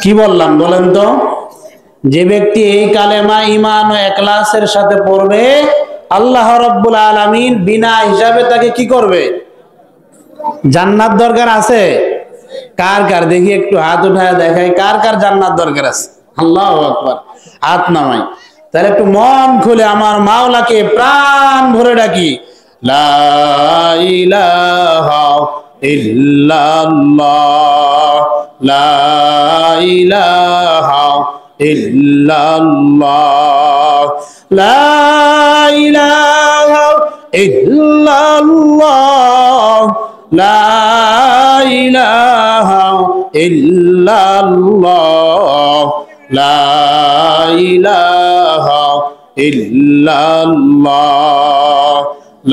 কি বললাম বলেন তো? যে ব্যক্তি এই কালেমা ঈমান ও ইখলাসের সাথে পড়বে, আল্লাহ রাব্বুল আলামিন বিনা হিসাবে তাকে কি করবে? জান্নাত দরকার আছে? কার কার দেখি একটু হাত উঠায় দেখাই, কার কার জান্নাত দরকার আছে? আল্লাহু আকবার, হাত নামাই। তাহলে একটু মন খুলে আমার মাওলাকে প্রাণ ভরে ডাকি, লা ইলাহা ইল্লাল্লাহ, লা ইলাহা ইল্লাল্লাহ, লা ইলাহা ইল্লাল্লাহ, লা ইলাহা ইল্লাল্লাহ, লা ইলাহা ইল্লাল্লাহ,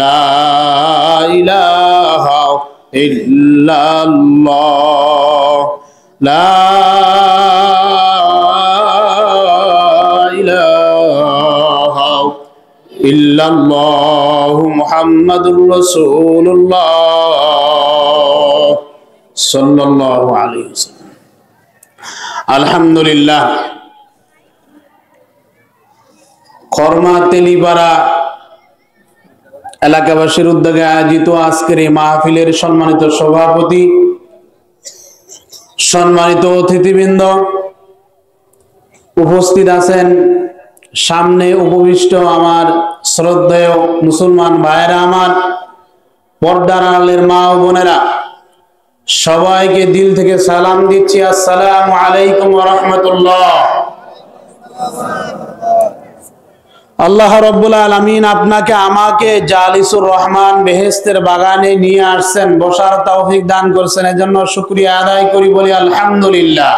লা ইলাহা ইল্লাল্লাহ, লা ইলাহা ইল্লাল্লাহু মুহাম্মাদুর রাসূলুল্লাহ সাল্লাল্লাহু আলাইহি ওয়াসাল্লাম। আলহামদুলিল্লাহ, খরমা তেলিপাড়া এলাকাবাসীর উদ্যোগে আয়োজিত আজকের এই মাহফিলের সম্মানিত সভাপতি, সম্মানিত অতিথিবৃন্দ, উপস্থিত আছেন সামনে উপবিষ্ট আমার শ্রদ্ধেয় মুসলমান ভাইয়েরা, আমার পর্দার আড়ালের মা ও বোনেরা, সবাইকে দিল থেকে সালাম দিচ্ছি, আসসালামু আলাইকুম ওয়া রাহমাতুল্লাহ। আল্লাহ রাব্বুল আলামিন আপনাকে আমাকে জালিসুর রহমান বেহেশতের বাগানে নিয়ে আসছেন, বসার তৌফিক দান করছেন, এজন্য শুকরিয়া আদায় করি, বলি আলহামদুলিল্লাহ।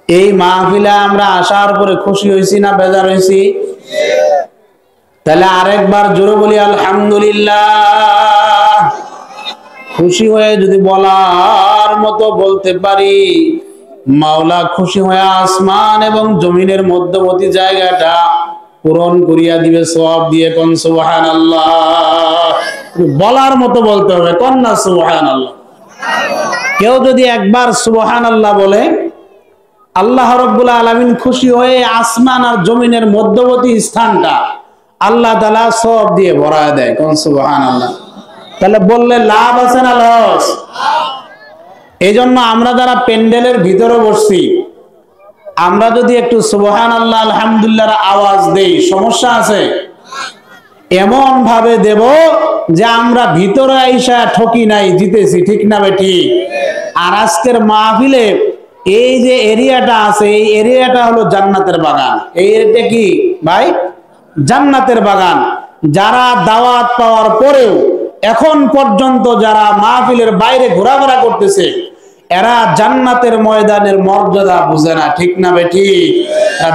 এই মাহফিলে আমরা আসার পরে খুশি হয়েছি না বেজার হয়েছি? তাহলে আরেকবার জোরে বলি আলহামদুলিল্লাহ। খুশি হয়ে যদি বলার মতো বলতে পারি, মাওলা খুশি হয়ে আসমান এবং জমিনের মধ্যবর্তী জায়গাটা পূরণ করিয়া দিবে সওয়াব দিয়ে। কোন সুবহানাল্লাহ, বলার মতো বলতে হবে, কোন না সুবহানাল্লাহ। কেউ যদি একবার সুবহানাল্লাহ বলে, আল্লাহ রাব্বুল আলামিন খুশি হয়ে আসমান আর জমিনের মধ্যবর্তী স্থানটা আল্লাহ তাআলা সওয়াব দিয়ে ভরায় দেয়। কোন সুবহানাল্লাহ। তাহলে বললে লাভ আছে না লস? এই জন্য আমরা যারা প্যান্ডেলের ভিতরে বসছি, আমরা যদি একটু সুবহানাল্লাহ আলহামদুলিল্লাহ আওয়াজ দেই, সমস্যা আছে? এমন ভাবে দেব যে আমরা ভিতরে আইসা ঠকি নাই, জিতেছি, ঠিক না বেঠিক? আর আজকের মাহফিলে এই যে এরিয়াটা আছে, এই এরিয়াটা হলো জান্নাতের বাগান। এই এরিয়াটা কি ভাই? জান্নাতের বাগান। যারা দাওয়াত পাওয়ার পরেও এখন পর্যন্ত যারা মাহফিলের বাইরে ঘোরাফেরা করতেছে, এরা জান্নাতের ময়দানের মর্যাদা বুঝে না, ঠিক না বেঠিক?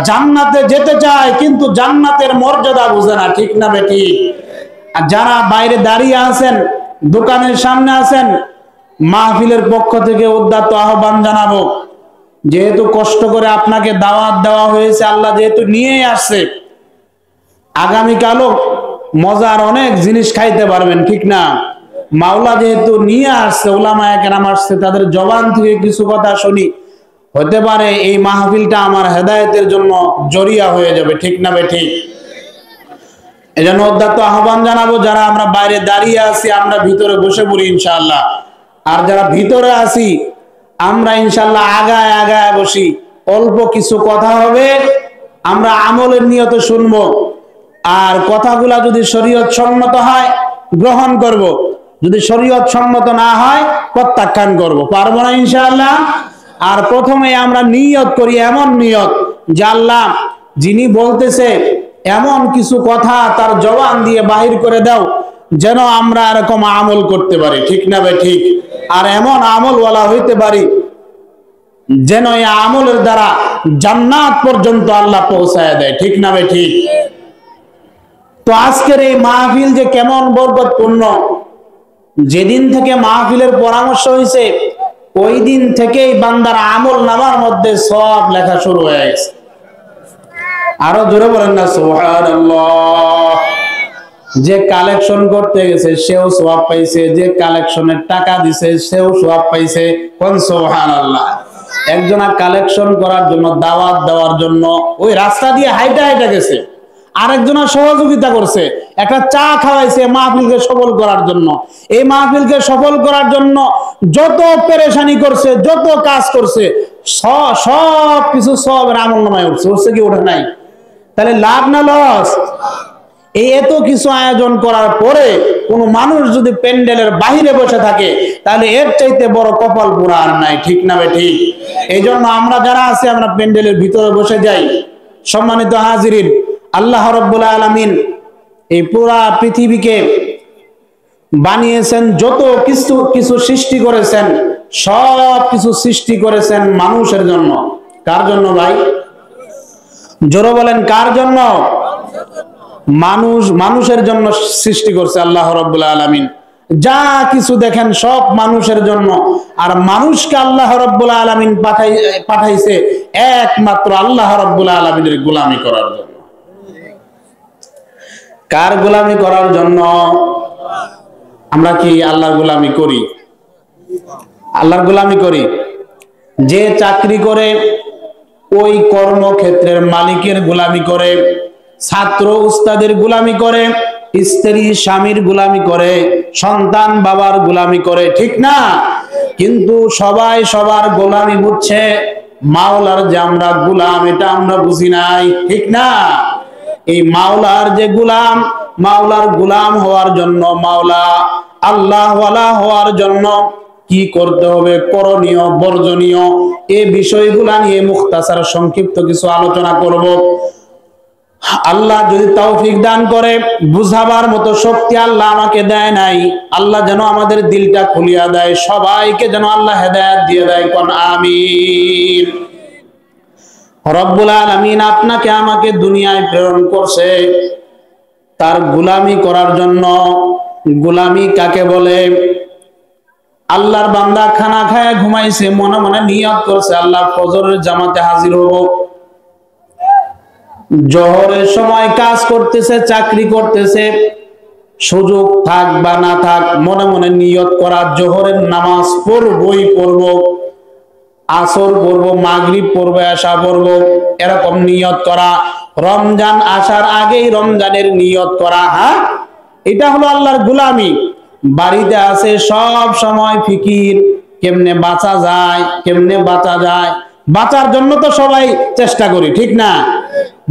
জান্নাতে যেতে চায় কিন্তু জান্নাতের মর্যাদা বুঝে না, ঠিক না বেঠিক? আর যারা বাইরে দাঁড়িয়ে আছেন, দোকানের সামনে আছেন, মাহফিলের পক্ষ থেকে উদ্যত আহ্বান জানাবো, যেহেতু কষ্ট করে আপনাকে দাওয়াত দেওয়া হয়েছে, আল্লাহ যেহেতু নিয়ে আসছে, আগামীকালও মজার অনেক জিনিস খাইতে পারবেন, ঠিক না? মাওলা যেহেতু নিয়ে আসছে, উলামায়ে কেরাম আসছে, তাদের জবান থেকে কিছু কথা শুনি, হতে পারে এই মাহফিলটা আমার হেদায়েতের জন্য জরিয়া হয়ে যাবে, ঠিক না বেঠিক? এজন্য উদ্যত আহ্বান জানাবো, যারা আমরা বাইরে দাঁড়িয়ে আছি আমরা ভিতরে বসে পড়ি ইনশাআল্লাহ। আর যারা ভিতরে আছি আমরা ইনশাআল্লাহ আগায় আগায় বসি। অল্প কিছু কথা হবে, আমরা আমলের নিয়তে শুনবো, আর কথাগুলা যদি শরীয়ত সম্মত হয় গ্রহণ করব, যদি শরীয়ত সম্মত না হয় প্রত্যাখ্যান করব। পারবো না ইনশাআল্লাহ? আর প্রথমে আমরা নিয়ত করি, এমন নিয়ত যে আল্লাহ যিনি বলতেছে এমন কিছু কথা তার জবান দিয়ে বাহির করে দাও যেন আমরা এরকম আমল করতে পারি, ঠিক না ভাই ঠিক? আর এমন আমলওয়ালা হইতে পারি যেন এই আমলের দ্বারা জান্নাত পর্যন্ত আল্লাহ পৌঁছায় দেয়, ঠিক না ভাই ঠিক? তো আজকের এই মাহফিল যে কেমন বরকতপূর্ণ, যেদিন থেকে মাহফিলের পরামর্শ হয়েছে ওই দিন থেকেই বান্দার আমল নামার মধ্যে সব লেখা শুরু হয়ে গেছে। আরো জোরে বলেন না সুবহানাল্লাহ। যে কালেকশন করতে গেছে সেও সওয়াব পাইছে, যে কালেকশনের টাকা দিছে সেও সওয়াব পাইছে। কোন সুবহানাল্লাহ। একজনা কালেকশন করার জন্য, দাওয়াত দেওয়ার জন্য ওই রাস্তা দিয়ে হাইটা হাইটা গেছে, আরেকজনা সহযোগিতা করছে, একটা চা খাওয়াইছে মাহফিলকে সফল করার জন্য। এই মাহফিলকে সফল করার জন্য যত পেরেশানি করছে, যত কাজ করছে, সব কিছু সবের আমলনামায় উঠছে। উঠছে কি ওঠে নাই? তাহলে লাভ না লস? এই এত কিছু আয়োজন করার পরে কোন মানুষ যদি প্যান্ডেলের বাহিরে বসে থাকে, তাহলে এর চাইতে বড় কপাল পোড়া আর নাই। ঠিক না ঠিক? এই জন্য আমরা যারা আছি, আমরা প্যান্ডেলের ভিতরে বসে যাই। সম্মানিত হাজিরিন, আল্লাহ রাব্বুল আলামিন এই পুরা পৃথিবীকে বানিয়েছেন, যত কিছু সৃষ্টি করেছেন, সব কিছু সৃষ্টি করেছেন মানুষের জন্য। কার জন্য ভাই? জোরে বলেন, কার জন্য? মানুষের জন্য সৃষ্টি করছে আল্লাহ রাব্বুল আলামিন। যা কিছু দেখেন সব মানুষের জন্য। আর মানুষকে আল্লাহ রাব্বুল আলামিন পাঠাইছে একমাত্র আল্লাহ রাব্বুল আলামিনের গোলামি করার জন্য। কার গোলামি করার জন্য? আমরা কি আল্লাহর গোলামি করি? আল্লাহর গোলামি করি। যে চাকরি করে ওই কর্মক্ষেত্রের মালিকের গোলামি করে, ছাত্র উস্তাদের গোলামি করে, স্ত্রী স্বামীর গোলামি করে, সন্তান বাবার গোলামি করে, ঠিক না? কিন্তু সবাই সবার গোলামি বুঝছে, মাওলার যে আমরা গোলাম এটা আমরা বুঝি নাই, ঠিক না? এই মাওলার যে গোলাম, মাওলার গোলাম হওয়ার জন্য, মাওলা আল্লাহ ওয়ালা হওয়ার জন্য কি করতে হবে, করণীয় বর্জনীয়, এই বিষয়গুলা নিয়ে মুখতাসার সংক্ষিপ্ত কিছু আলোচনা করব। আল্লাহ যদি তৌফিক দান করে, বুঝাবার মতো শক্তি আল্লাহ আমাকে দেয় নাই, আল্লাহ যেন আমাদের দিলটা খুলিয়া দেয়, সবাইকে যেন আল্লাহ হেদায়েত দিয়ে দেয়। কোন আমিন। রব্বুল আলামিন আপনাকে আমাকে দুনিয়ায় প্রেরণ করছে তার গোলামি করার জন্য। গোলামি কাকে বলে? আল্লাহর বান্দা খানা খায় ঘুমাইছে, মনে মনে নিয়ত করছে আল্লাহ ফজরের জামাতে হাজির হব। জোহরের সময় কাজ করতেছে, চাকরি করতেছে, সুযোগ থাক বা না থাক মনে মনে নিয়ত করা, জোহরের নামাজ পড়বই পড়ব, আসর পড়ব, মাগরিব পড়ব, এশা পড়ব, এরকম নিয়ত করা। রমজান আসার আগেই রমজানের নিয়ত করা। হ্যাঁ, এটা হলো আল্লাহর গোলামি। বাড়িতে আছে সব সময় ফিকির, কেমনে বাঁচা যায়, কেমনে বাঁচা যায়। বাঁচার জন্য তো সবাই চেষ্টা করি, ঠিক না?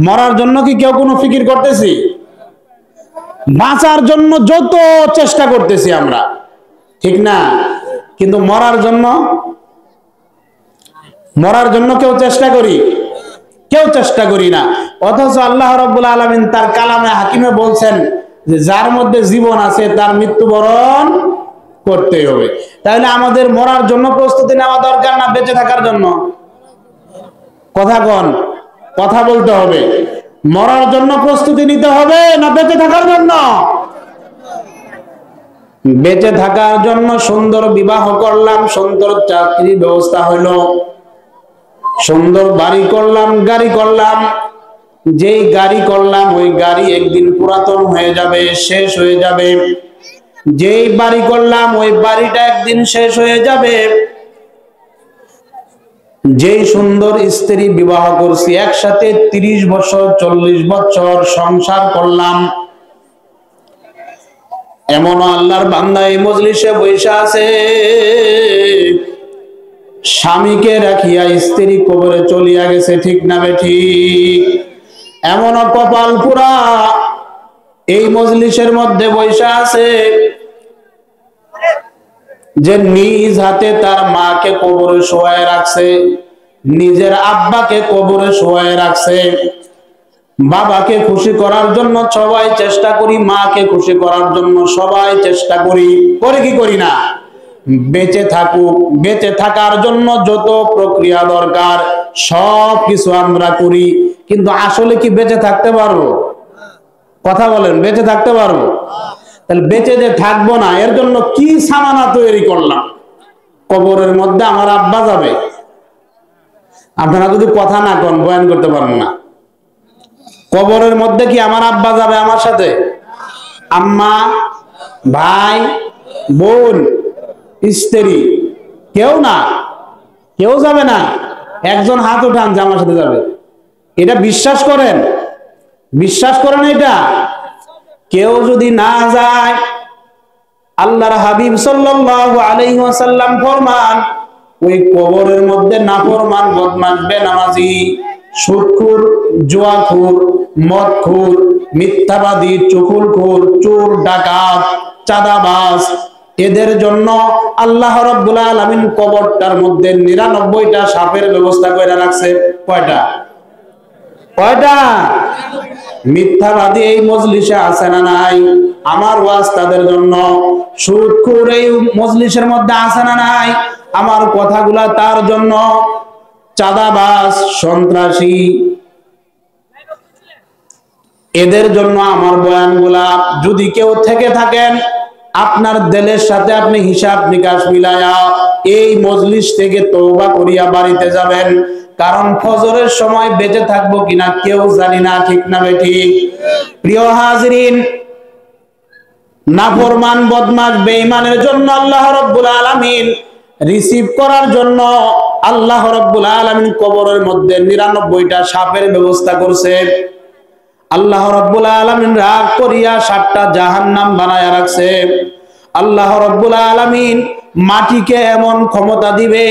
মরার জন্য কি কেউ কোনো ফিকির করতেছি? বাঁচার জন্য যত চেষ্টা করতেছি আমরা, ঠিক না? কিন্তু মরার জন্য কেউ চেষ্টা করি? কেউ চেষ্টা করি না। অথচ আল্লাহ রাব্বুল আলামিন তার কালামে হাকিমে বলছেন যে যার মধ্যে জীবন আছে তার মৃত্যুবরণ করতেই হবে। তাহলে আমাদের মরার জন্য প্রস্তুতি নেওয়া দরকার না বেঁচে থাকার জন্য? কথা কোন? কথা বলতে হবে। মরার জন্য প্রস্তুতি নিতে হবে না বেঁচে থাকার জন্য? বেঁচে থাকার জন্য সুন্দর বিবাহ করলাম, সুন্দর চাকরি ব্যবস্থা হইলো, সুন্দর বাড়ি করলাম, গাড়ি করলাম। যেই গাড়ি করলাম ওই গাড়ি একদিন পুরাতন হয়ে যাবে, শেষ হয়ে যাবে। যেই বাড়ি করলাম ওই বাড়িটা একদিন শেষ হয়ে যাবে। যেই সুন্দর স্ত্রী বিবাহ করছি, একসাথে 30 বছর 40 বছর সংসার করলাম। এমন আল্লাহর বান্দা এই মজলিসে বৈশা আছে, স্বামীকে রাখিয়া স্ত্রী কবরে চলিয়া গেছে, ঠিক না বেঠিক? এমন কপাল পুরা এই মজলিসের মধ্যে বৈশা আছে যে নিজ হাতে তার মাকে কবরে শোয়ায় রাখছে, নিজের আব্বাকে কবরে শোয়ায় রাখছে। বাবাকে খুশি করার জন্য সবাই চেষ্টা করি, মাকে খুশি করার জন্য সবাই চেষ্টা করি, করে কি করি না? বেঁচে থাকুক, বেঁচে থাকার জন্য যত প্রক্রিয়া দরকার সব কিছু আমরা করি, কিন্তু আসলে কি বেঁচে থাকতে পারবো? কথা বলেন, বেঁচে থাকতে পারবো? তাহলে বেঁচে যে থাকবো না, এর জন্য কি সামানা তৈরি করলাম? কবরের মধ্যে আমার আব্বা যাবে, আপনারা যদি কথা না কন বয়ান করতে পারেন না। কবরের মধ্যে কি আমার আব্বা যাবে আমার সাথে? আম্মা, ভাই, বোন, স্ত্রী, কেউ না, কেউ যাবে না। একজন হাত উঠান যে আমার সাথে যাবে। এটা বিশ্বাস করেন? বিশ্বাস করেন এটা? কেউ যদি না যায়, আল্লাহর হাবিব সাল্লাল্লাহু আলাইহি ওয়াসাল্লাম ফরমান, ওই কবরের মধ্যে নাফরমান, বদমাশ, বেনামাজি, সুদখোর, জুয়াখোর, মদখোর, মিথ্যাবাদী, চুগলখোর, চোর, ডাকাত, চাঁদাবাজ, এদের জন্য আল্লাহ রাব্বুল আলামিন কবরটার মধ্যে 99টা সাপের ব্যবস্থা করে রাখছে। কয়টা? কয়টা? মিথ্যাবাদী এই মজলিসে আছে না নাই? আমার ওয়াজ তাদের জন্য। সুদখোর এই মজলিসের মধ্যে আছে না নাই? আমার কথাগুলা তার জন্য। চাঁদাবাজ, সন্ত্রাসী, এদের জন্য আমার বয়ানগুলা। যদি কেউ থেকে থাকেন, আপনার দিলের সাথে আপনি হিসাব নিকাশ মিলায়া এই মজলিস থেকে তওবা করিয়া বাড়িতে যাবেন। কারণ ফজরের সময় বেঁচে থাকবো কিনা কেউ জানি না, ঠিক না বেঠিক? প্রিয় হাজিরিন, নাফরমান, বদমাশ, বেঈমানের জন্য আল্লাহ রাব্বুল আলামিন রিসিভ করার জন্য আল্লাহ রাব্বুল আলামিন কবরের মধ্যে 99টা সাপের ব্যবস্থা করছে। আল্লাহ রাব্বুল আলামিন রাগ করিয়া 7টা জাহান্নাম বানায়া রাখছে। আল্লাহ রাব্বুল আলামিন মাটিকে এমন ক্ষমতা দিবে,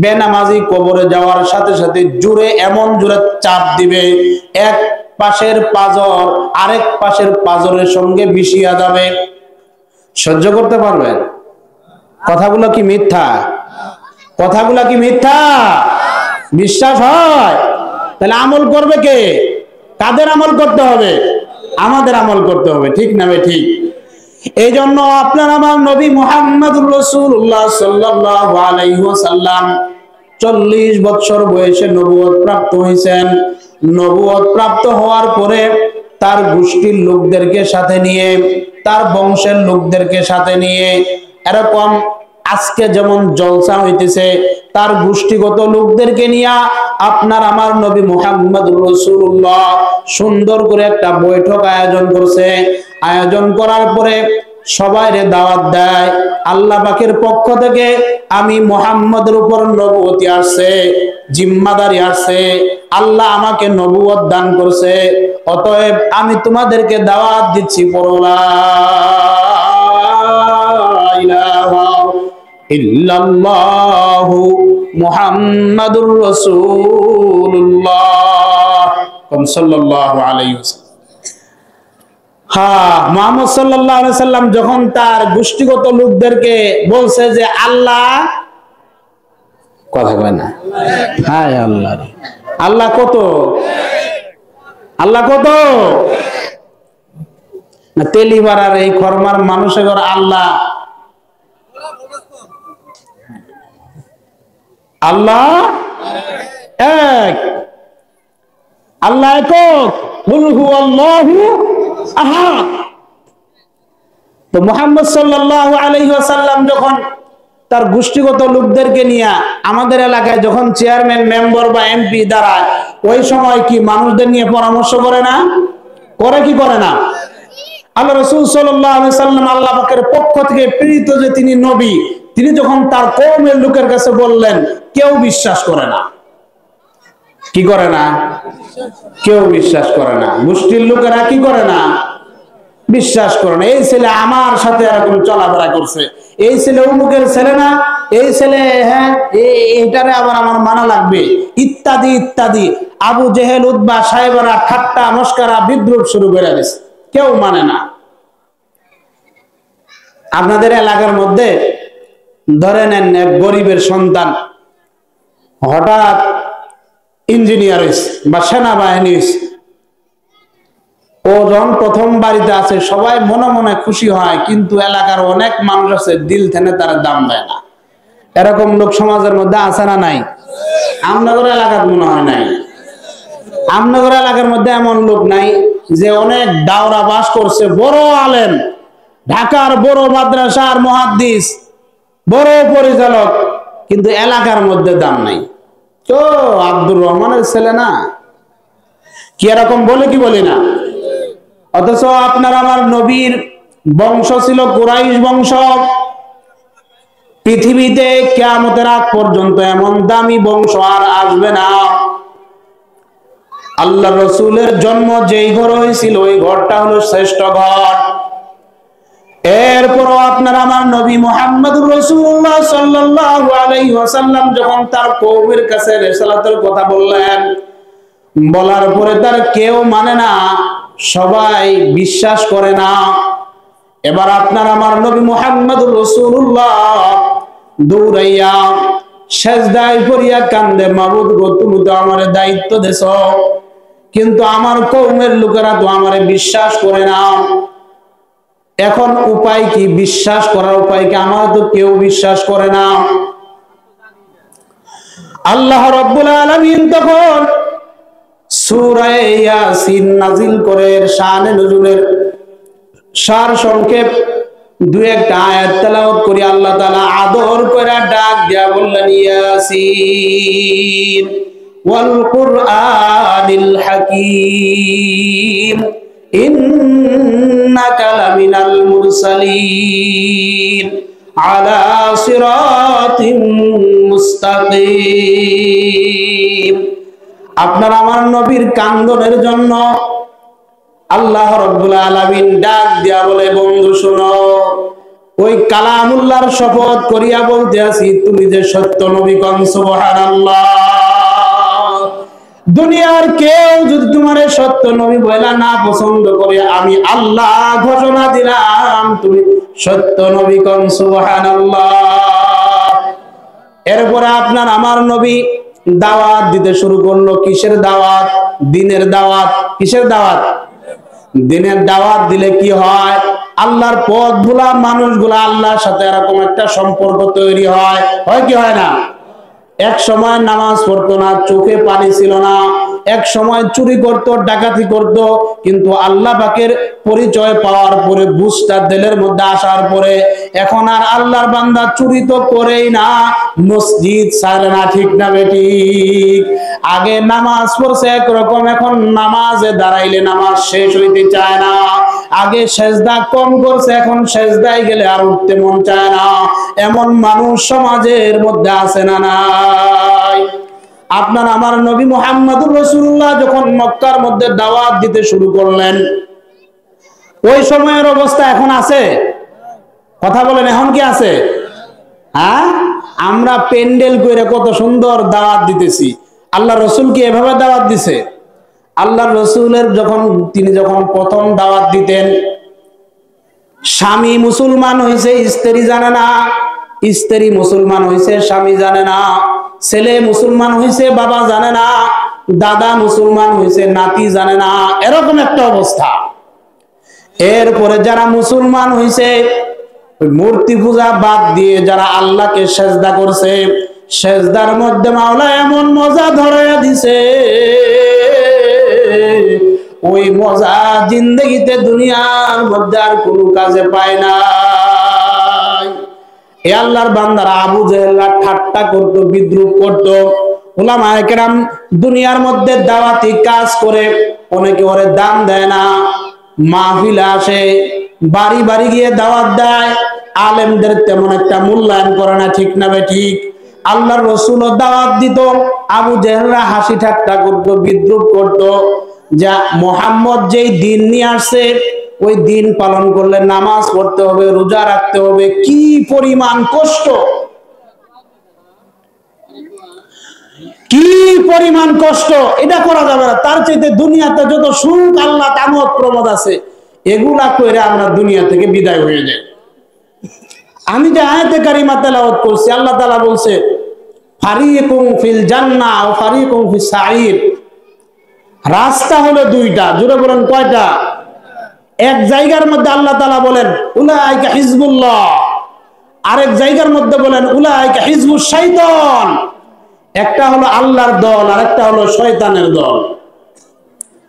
বেনামাজি কবরে যাওয়ার সাথে সাথে জোরে, এমন জোরে চাপ দিবে, এক পাশের পাজর আরেক পাশের পাজরের সঙ্গে মিশিয়া যাবে। সহ্য করতে পারবেন? কথাগুলো কি মিথ্যা? কথাগুলো কি মিথ্যা? বিশ্বাস হয়? তাহলে আমল করবে কে? কাদের আমল করতে হবে? আমাদের আমল করতে হবে, ঠিক না ঠিক? এই জন্য আপনার আমার নবী মুহাম্মদুর রাসূলুল্লাহ সাল্লাল্লাহু আলাইহি ওয়াসাল্লাম 40 বছর বয়সে নবুয়ত প্রাপ্ত হয়েছেন। নবুয়ত প্রাপ্ত হওয়ার পরে তার গোষ্ঠীর লোকদেরকে সাথে নিয়ে, তার বংশের লোকদেরকে সাথে নিয়ে, এরকম আজকে যেমন জলসা হইতেছে, তার গোষ্ঠীগত লোকদেরকে নিয়ে আপনার আমার নবী মুহাম্মদুর রাসূলুল্লাহ সুন্দর করে একটা বৈঠক আয়োজন করছে। আয়োজন করার পরে সবাইরে দাওয়াত দেয়, আল্লাহ পাকের পক্ষ থেকে আমি মুহাম্মদের উপর নবুয়তি আসছে, জিম্মাদারি আসছে, আল্লাহ আমাকে নবুয়ত দান করছে, অতএব আমি তোমাদেরকে দাওয়াত দিচ্ছি, পড়ো লা ইলাহা ইল্লাল্লাহু মুহাম্মাদুর রাসূলুল্লাহ সাল্লাল্লাহু আলাইহি ওয়াসাল্লাম। মুহাম্মদ সাল্লাল্লাহু আলাইহি সাল্লাম যখন তার গোষ্ঠীগত লোকদেরকে বলছে যে আল্লাহ, কথা কয় না, হায় আল্লাহ, আল্লাহ কত, আল্লাহ কত, তেলিবাড়ার এই খরমার মানুষের আল্লাহ, আল্লাহ এক, আল্লাহ একক, কুল হুয়াল্লাহু আহাদ। তো মুহাম্মদ সাল্লাল্লাহু আলাইহি ওয়াসাল্লাম যখন তার গোষ্ঠীগত লোকদেরকে নিয়ে আমাদের এলাকায় যখন চেয়ারম্যান, মেম্বার বা এমপি দাঁড়ায়, ওই সময় কি মানুষদের নিয়ে পরামর্শ করে না? করে কি করে না? আল্লাহ রাসূল সাল্লাল্লাহু আলাইহি ওয়াসাল্লাম আল্লাহ পাকের পক্ষ থেকে প্রেরিত যে তিনি নবী, তিনি যখন তার কওমের লোকের কাছে বললেন, কেউ বিশ্বাস করে না। কি করে না? কেউ বিশ্বাস করে না। গোষ্ঠীর লোকেরা কি করে না? বিশ্বাস করে না। এই ছেলে আমার সাথে এরকম চলাফেরা করছে, এই ছেলে অমুকের ছেলে না, এই ছেলে, হ্যাঁ এইটারে আবার আমার মানা লাগবে, ইত্যাদি ইত্যাদি। আবু জেহেল, উতবা সাহেবরা ঠাট্টা মস্করা বিদ্রুপ শুরু করে দিয়েছে, কেউ মানে না। আপনাদের এলাকার মধ্যে ধরে নেন এক গরিবের সন্তান হঠাৎ ইঞ্জিনিয়ার হয়েছে বা সেনাবাহিনী হয়েছে, ও যখন প্রথম বাড়িতে আছে সবাই মনে মনে খুশি হয়, কিন্তু এলাকার অনেক মানুষ আছে দিল থেকে তারা দাম দেয় না। এরকম লোক সমাজের মধ্যে আছে না নাই? আমনগর এলাকার মনে হয় নাই? আমনগর এলাকার মধ্যে এমন লোক নাই যে অনেক দাওরা বাস করছে, বড় আলেম, ঢাকার বড় মাদ্রাসার মুহাদ্দিস, বড় পরিচালক, কিন্তু এলাকার মধ্যে দাম নাই। তো আব্দুর রহমানের ছেলে না, কি এরকম বলে কি বলি না? অথচ আপনার আমার নবীর বংশ ছিল কুরাইশ বংশ, পৃথিবীতে কিয়ামতের আগ পর্যন্ত এমন দামি বংশ আর আসবে না। আল্লাহ রসুলের জন্ম যেই ঘর হয়েছিল ওই ঘরটা হলো শ্রেষ্ঠ ঘর। এরপরও আপনার আমার নবী মুহাম্মদুর রাসূলুল্লাহ সাল্লাল্লাহু আলাইহি ওয়াসাল্লাম যখন তার কওমের কাছে রিসালাতের কথা বললেন, বলার পরে তার কেউ মানে না, সবাই বিশ্বাস করে না। এবার আপনার আমার নবী মুহাম্মদুর রাসূলুল্লাহ দৌড়াইয়া সেজদায় পড়িয়া কান্দে, মাবুদ গো তুমি তো আমারে দায়িত্ব দেছো, কিন্তু আমার কওমের লোকেরা তো আমারে বিশ্বাস করে না। এখন উপায় কি? বিশ্বাস করার উপায় কি? আমার তো কেউ বিশ্বাস করে না। আল্লাহ রাব্বুল আলামিন তখন সূরা ইয়াসিন নাজিল করে শানে নুজুলের সার সংক্ষেপ দুই একটা আয়াত তেলাওয়াত করি। আল্লাহ তাআলা আদর করে ডাক দিয়া বললেন, ইয়াসিন ওয়াল কুরআনিল হাকীম ইন্নাকা লামিনাল মুরসালিন আলা সিরাতিম মুস্তাকিম। আপনার আমার নবীর কান্দনের জন্য আল্লাহ রাব্বুল আলামিন ডাক দিয়া বলে, বন্ধু শোনো, ওই কালামুল্লাহর শপথ করিয়া বলতে আছি, তুমি যে সত্য নবী, কোন সুবহানাল্লাহ। দুনিয়ার কেউ যদি তোমার সত্য নবী বলা না পছন্দ করে, আমি আল্লাহ ঘোষণা দিলাম তুমি সত্য নবী, কোন সুবহানাল্লাহ। এরপরে আপনার আমার নবী দাওয়াত দিতে শুরু করলো। কিসের দাওয়াত? দ্বীনের দাওয়াত। কিসের দাওয়াত? দ্বীনের দাওয়াত দিলে কি হয়? আল্লাহর পথগুলা, মানুষগুলা আল্লাহর সাথে এরকম একটা সম্পর্ক তৈরি হয়। হয় কি হয় না? এক সময় নামাজ পড়তো না, চোখে পানি ছিল না, এক সময় চুরি করত, ডাকাতি করত, কিন্তু আল্লাহ পাকের পরিচয় পাওয়ার পরে, বুঝটা দিলের মধ্যে আসার পরে এখন আর আল্লাহর বান্দা চুরি তো করেই না, মসজিদ ছাড়ে না। ঠিক না বেঠিক? আগে নামাজ পড়ছে একরকম, এখন নামাজে দাঁড়াইলে নামাজ শেষ হইতে চায় না। আগে সেজদা কম করছে, এখন সেজদায় গেলে আর উঠতে মন চায় না। এমন মানুষ সমাজের মধ্যে আছে না নাই? আপনার আমার নবী মুহাম্মদুর রাসূলুল্লাহ যখন মক্কার মধ্যে দাওয়াত দিতে শুরু করলেন, ওই সময়ের অবস্থা এখন আছে? কথা বলেন, এখন কি আছে? হ্যাঁ, আমরা প্যান্ডেল কইরা কত সুন্দর দাওয়াত দিতেছি। আল্লাহ রসুল কি এভাবে দাওয়াত দিছে? আল্লাহ রসুলের তিনি যখন প্রথম দাওয়াত দিতেন, স্বামী মুসলমান হয়েছে, স্ত্রী জানে না, স্ত্রী মুসলমান হয়েছে, স্বামী জানে না, ছেলে মুসলমান হয়েছে, বাবা জানে না, দাদা মুসলমান হয়েছে, নাতি জানে না, এরকম একটা অবস্থা। এরপরে যারা মুসলমান হয়েছে, মূর্তি পূজা বাদ দিয়ে যারা আল্লাহকে সেজদা করছে, সেজদার মধ্যে মাওলা এমন মজা ধরাইয়া দিছে, ওই মজা জিন্দেগিতে দুনিয়ার মধ্যে আর কোনো কাজে পায় না। এ আল্লাহর বান্দারা আবু জেহেলরা ঠাট্টা করত, বিদ্রুপ করত। উলামায়ে কেরাম দুনিয়ার মধ্যে দাওয়াতি কাজ করে, অনেকে ওরে দাম দেয় না, মাহফিলে আসে, বাড়ি বাড়ি গিয়ে দাওয়াত দেয়, আলেমদের তেমন একটা মূল্যায়ন করে না। ঠিক না বেঠিক? আল্লাহর রাসূলও দাওয়াত দিত, আবু জেহেলরা হাসি ঠাট্টা করত, বিদ্রুপ করত, যা মুহাম্মদ যেই দিন নিয়ে আসছে ওই দিন পালন করলে নামাজ পড়তে হবে, রোজা রাখতে হবে, কি পরিমাণ কষ্ট, কি পরিমাণ কষ্ট, এটা করা যাবে না। তার চাইতে দুনিয়াতে যত সুখ, আল্লাহ তামত প্রমোদ আছে, এগুলা কইরা আমরা দুনিয়া থেকে বিদায় হয়ে যাই। আমি যে আয়াতে কারিমা তেলাওয়াত করছি, আল্লাহ তাআলা বলছে ফারিকুম ফিল জান্নাহ ওয়া ফারিকুম ফিস সাঈর। রাস্তা হলো দুইটা। জোরে বলেন, কয়টা? এক জায়গার মধ্যে আল্লাহ তাআলা বলেন উলাইকা হিজবুল্লাহ, আরেক জায়গার মধ্যে বলেন উলাইকা হিজবুশ শাইতান। একটা হলো আল্লাহর দল, আর একটা হলো শয়তানের দল।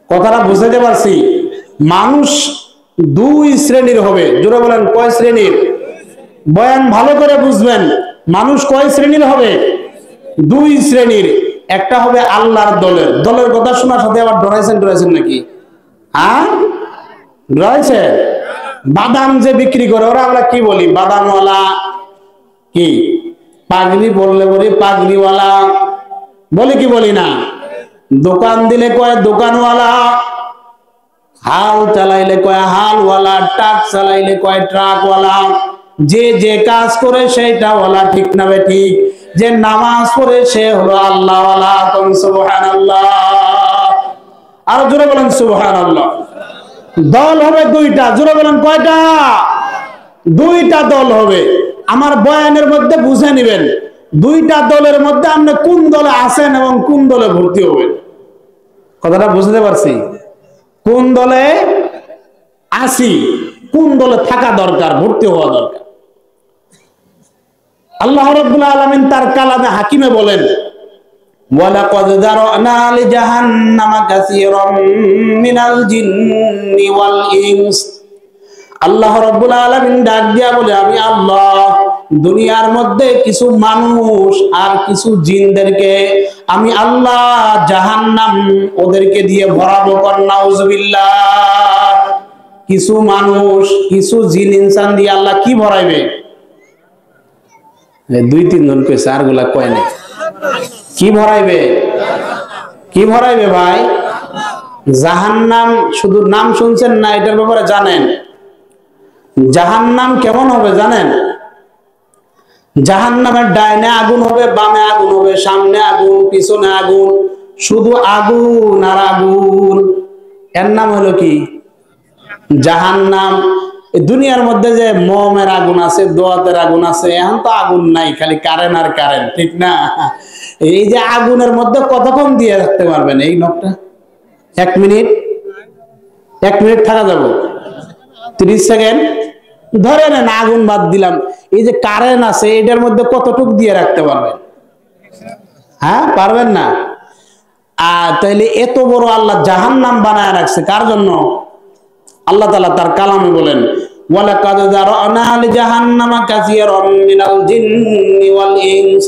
কথাটা বুঝাতে পারছি? মানুষ দুই শ্রেণীর হবে। জোরে বলেন, কয় শ্রেণীর? বয়ান ভালো করে বুঝবেন। মানুষ কয় শ্রেণীর হবে? দুই শ্রেণীর। একটা হবে আল্লাহর দলের। দলের কথা শোনার সাথে আবার ডরাইছেন নাকি? হ্যাঁ, ডরাইছে? বাদাম যে বিক্রি করে, ওরা আমরা কি বলি? বাদামওয়ালা, কি পাগড়ি বললে বলি পাগড়িওয়ালা, বলি কি বলি না? দোকান দিলে কয় দোকানওয়ালা, হাল চালাইলে কয় হালওয়ালা, ট্রাক চালাইলে কয় ট্রাকওয়ালা। যে যে কাজ করে সেইটা ওয়ালা, ঠিক না বে ঠিক? যে নামাজ পড়ে সে হলো আল্লাহওয়ালা। সুবহানাল্লাহ, আর জোরে বলেন সুবহানাল্লাহ। দল হবে দুইটা, জোরে বলেন কয়টা? দুইটা দল হবে। আমার বয়ানের মধ্যে বুঝে নিবেন, দুইটা দলের মধ্যে আপনি কোন দলে আছেন এবং কোন দলে ভর্তি হবেন। কথাটা বুঝতে পারছি? কোন দলে আছি, কোন দলে থাকা দরকার, ভর্তি হওয়া দরকার। আল্লাহ রাব্বুল আলামিন তার কালামে হাকিমে বলেন, ওয়ালাকাদ যারানা লিজাহান্নামা কাসীরাম মিনাল জিন্নি ওয়াল ইনস। আল্লাহ রাব্বুল আলামিন ডাক দিয়া বলে, আমি আল্লাহ দুনিয়ার মধ্যে কিছু মানুষ আর কিছু জিনদেরকে আমি আল্লাহ জাহান্নাম ওদেরকে দিয়ে ভরাবো। নাউজুবিল্লাহ। কিছু মানুষ কিছু জিন ইনসান দিয়ে আল্লাহ কি ভরাইবে? দুই তিনজন কইছে, আর গুলা কয় নাই। কি ভরাইবে? কি ভরাইবে ভাই? জাহান্নাম। শুধু নাম শুনছেন না, এটার ব্যাপারে জানেন? জাহান্নাম কেমন হবে জানেন? জাহান্নামের ডাইনে আগুন হবে, বামে আগুন হবে, সামনে আগুন, পিছনে আগুন, শুধু আগুন আর আগুন। এর নাম হলো কি? জাহান্নাম। দুনিয়ার মধ্যে যে মোমের আগুন আছে, দোয়াতের আগুন আছে, এখন তো আগুন নাই, খালি কারেন্ট আর কারেন্ট, ঠিক না? এই যে আগুনের মধ্যে কতক্ষণ দিয়ে রাখতে পারবেন এই নখটা? 1 মিনিট? 1 মিনিট থাকা যাবে? 30 সেকেন্ড ধরে নেন, আগুন বাদ দিলাম। এই যে কারেন্ট আছে, এটার মধ্যে কতটুক দিয়ে রাখতে পারবেন? হ্যাঁ, পারবেন না। আর তাইলে এত বড় আল্লাহ জাহান্নাম বানায় রাখছে কার জন্য? আল্লাহ তাআলা তার কালামে বলেন, ওয়ালাকাদ যারানা লিজাহান্নামা কাসীরাম মিনাল জিন্নি ওয়াল ইনস।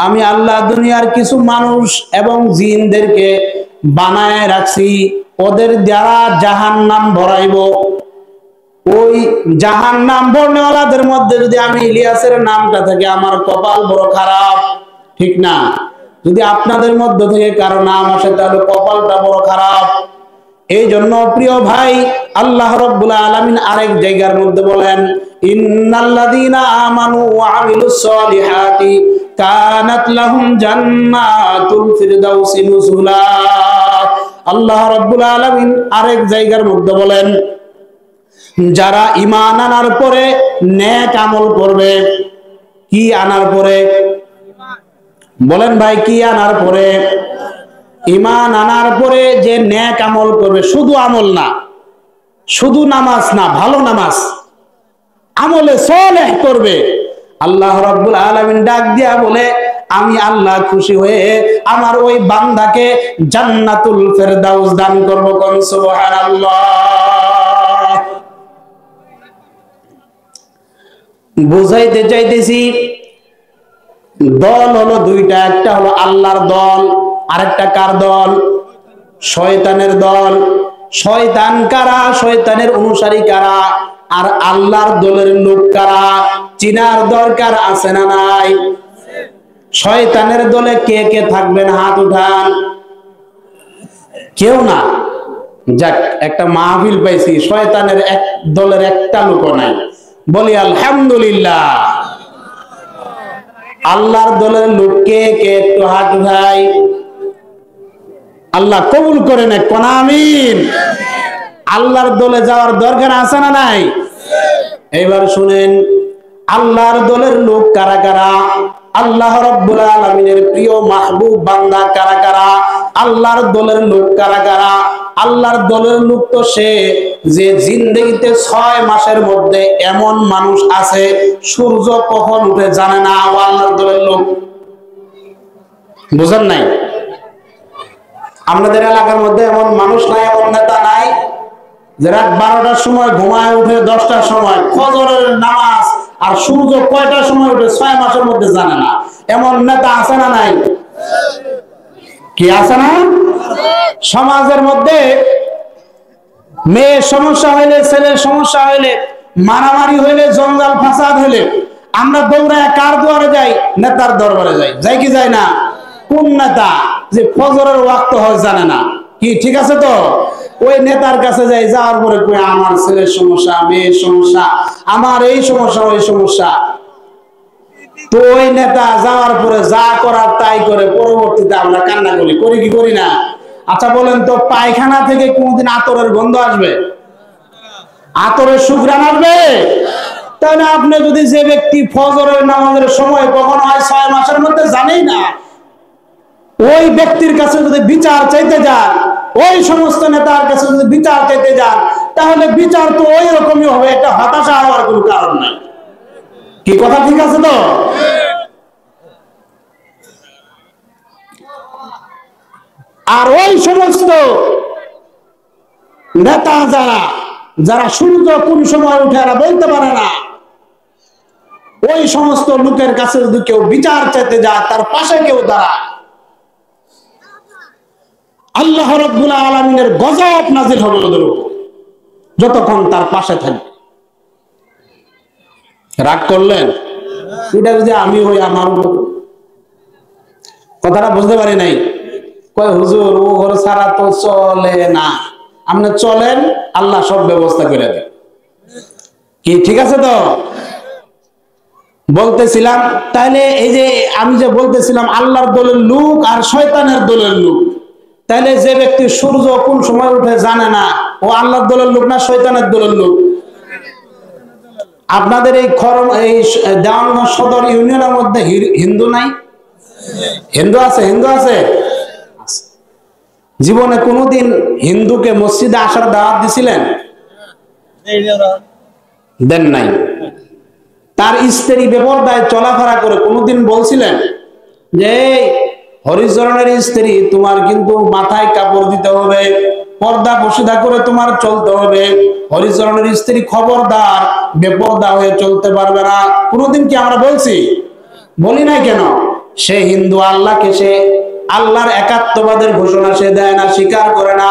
আমি আল্লাহ দুনিয়ার কিছু মানুষ এবং জিনদেরকে বানায় রাখছি, ওদের দ্বারা জাহান্নাম ভরাইবো। ওই জাহান্নাম বর্ণওয়ালাদের মধ্যে যদি আমি ইলিয়াসের নামটা থাকে, আমার কপাল বড় খারাপ, ঠিক না? যদি আপনাদের মধ্য থেকে কারো নাম আসে, তাহলে কপালটা বড় খারাপ। এই জন্য প্রিয় ভাই, আল্লাহ রাব্বুল আলামিন আরেক জায়গার মধ্যে বলেন, ইন্নাল্লাযীনা আমানু ওয়া আমিলুস সলিহাতি কানাত লাহুম জান্নাতুল ফিরদাউসি নুজুলা। আল্লাহ রাব্বুল আলামিন আরেক জায়গার মধ্যে বলেন, যারা ঈমান আনার পরে নেক আমল করবে। কি আনার পরে? বলেন ভাই, কি আনার পরে? ঈমান আনার পরে যে নেক আমল করবে, শুধু আমল না, শুধু নামাজ না, ভালো নামাজ, আমলে সালেহ করবে। আল্লাহ রাব্বুল আলামিন ডাক দিয়া বলে, আমি আল্লাহ খুশি হয়ে আমার ওই বান্দাকে জান্নাতুল ফেরদাউস দান করব। কোন সুবহানাল্লাহ। বুঝাইতে চাইতেছি, দল হলো দুইটা, একটা হলো আল্লাহর দল, আরেকটা কার দল? শয়তানের দল। শয়তান কারা? শয়তানের অনুসারী কারা? আর আল্লাহর দলের লোক কারা? চিনার দরকার আছে না নাই? শয়তানের দলে কে কে থাকবেন? হাত উঠান। কেউ না? যাক, একটা মাহফিল পাইছি, শয়তানের এক দলের একটা লোক নাই। বলি আলহামদুলিল্লাহ। আল্লাহর দলের লোক কে কে? একটু হাত উঠাই। আল্লাহ কবুল করে নেক, কোন আমিন। আল্লাহর দলে যাওয়ার দরকার আছে না নাই? এবার শুনেন, আল্লাহর দলের লোক কারা কারা? আল্লাহ রাব্বুল আলামিনের প্রিয় মাহবুব বান্দা কারা কারা? আল্লাহর দলের লোক কারা কারা? আল্লাহর দলের লোক তো সে যে জিন্দেগিতে 6 মাসের মধ্যে এমন মানুষ আছে সূর্য কখন উঠে জানে না, আল্লাহর দলের লোক। বুঝেন নাই? আমাদের এলাকার মধ্যে এমন মানুষ নাই, এমন নেতা নাই যে রাত 12টার সময় ঘুমায় উঠে 10টার সময় ফজরের নামাজ আর সূর্য কয়টার সময় উঠে 6 মাসের মধ্যে জানে না। এমন নেতা আছে না নাই? কি আছে না? সমাজের মধ্যে মেয়ের সমস্যা হইলে, ছেলের সমস্যা হইলে, মারামারি হইলে, জঞ্জাল ফাসাদ হইলে আমরা দৌড়ায় কার দুয়ারে যাই? নেতার দরবারে যাই, যাই কি যাই না? কোন নেতা যে ফজরের ওয়াক্ত হয় জানে না, কি ঠিক আছে তো? ওই নেতার কাছে যাই, যাওয়ার পরে কই আমার ছেলের সমস্যা, মেয়ের সমস্যা, আমার এই সমস্যা ওই সমস্যা। তো ওই নেতা যাওয়ার পরে যা করার তাই করে, পরবর্তীতে আমরা কান্না করি, করি কি করি না? আচ্ছা বলেন তো, পায়খানা থেকে কোনদিন আতরের গন্ধ আসবে? আতরের সুঘ্রাণ আসবে? তাহলে আপনি যদি যে ব্যক্তি ফজরের নামাজের সময় কখন হয় 6 মাসের মধ্যে জানেই না, ওই ব্যক্তির কাছে যদি বিচার চাইতে যান, ওই সমস্ত নেতার কাছে যদি বিচার চাইতে যান, তাহলে বিচার তো ওই রকমই হবে, এটা হতাশা হওয়ার কোনো কারণ নাই। কি কথা ঠিক আছে তো? আর ওই সমস্ত নেতা যারা যারা সূর্য কোন সময় উঠে এরা বলতে পারে না, ওই সমস্ত লোকের কাছে যদি কেউ বিচার চাইতে যায়, তার পাশে কেউ দাঁড়ায়, আল্লাহ রাব্বুল আলামিনের গজব নাজিল হবে ওদের উপর, যতক্ষণ তার পাশে থাকবে। রাগ করলেন? এটা যদি আমি হই, আমার কথাটা বুঝতে পারি নাই। কয় হুজুর ও ঘর ছাড়া তো চলে না। আপনি চলেন, আল্লাহ সব ব্যবস্থা করে দেন। কি ঠিক আছে তো? বলতেছিলাম তাহলে এই যে আমি যে বলতেছিলাম আল্লাহর দলের লোক আর শয়তানের দলের লোক, তাহলে যে ব্যক্তি সূর্য কোন সময় উঠে জানে না, ও আল্লাহর দলের লোক না শয়তানের দলের লোক? আপনাদের এই দেওয়ানগঞ্জ সদর ইউনিয়নের মধ্যে হিন্দু নাই? হিন্দু আছে, হিন্দু আছে। জীবনে কোনোদিন হিন্দুকে মসজিদে আসার দাওয়াত দিছিলেন? দেন নাই। তার স্ত্রী বেপরদায় চলাফেরা করে কোনোদিন বলছিলেন যে হরিচরণের স্ত্রী, তোমার কিন্তু মাথায় কাপড় দিতে হবে, পর্দা পশিদা করে তোমার চলতে হবে, হরিচরণের স্ত্রী খবরদার বেপর্দা হয়ে চলতে পারবে না? কোনোদিন কি আমরা বলছি? বলি নাই কেন? সে হিন্দু, আল্লাহকে সে আল্লাহর একাত্মবাদের ঘোষণা সে দেয় না, স্বীকার করে না।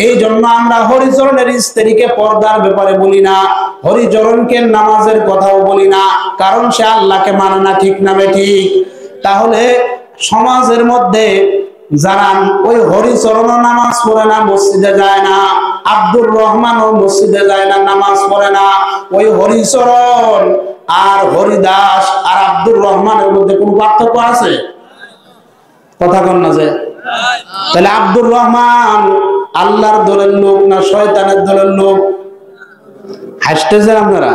এই জন্য আমরা হরিচরণের স্ত্রীকে পর্দার ব্যাপারে বলি না, হরিচরণকে নামাজের কথাও বলি না, কারণ সে আল্লাহকে মানে না। ঠিক না ঠিক? তাহলে সমাজের মধ্যে যারা ওই হরিচরণ নামাজ পড়ে না, মসজিদে যায় না, আব্দুর রহমানও মসজিদে যায় না, নামাজ পড়ে না, ওই হরিচরণ আর হরিদাস আর আব্দুর রহমানের মধ্যে কোন পার্থক্য আছে? কথা কন না যে? তাহলে আব্দুর রহমান আল্লাহর দলের লোক না শয়তানের দলের লোক? হাসতেছেন আপনারা?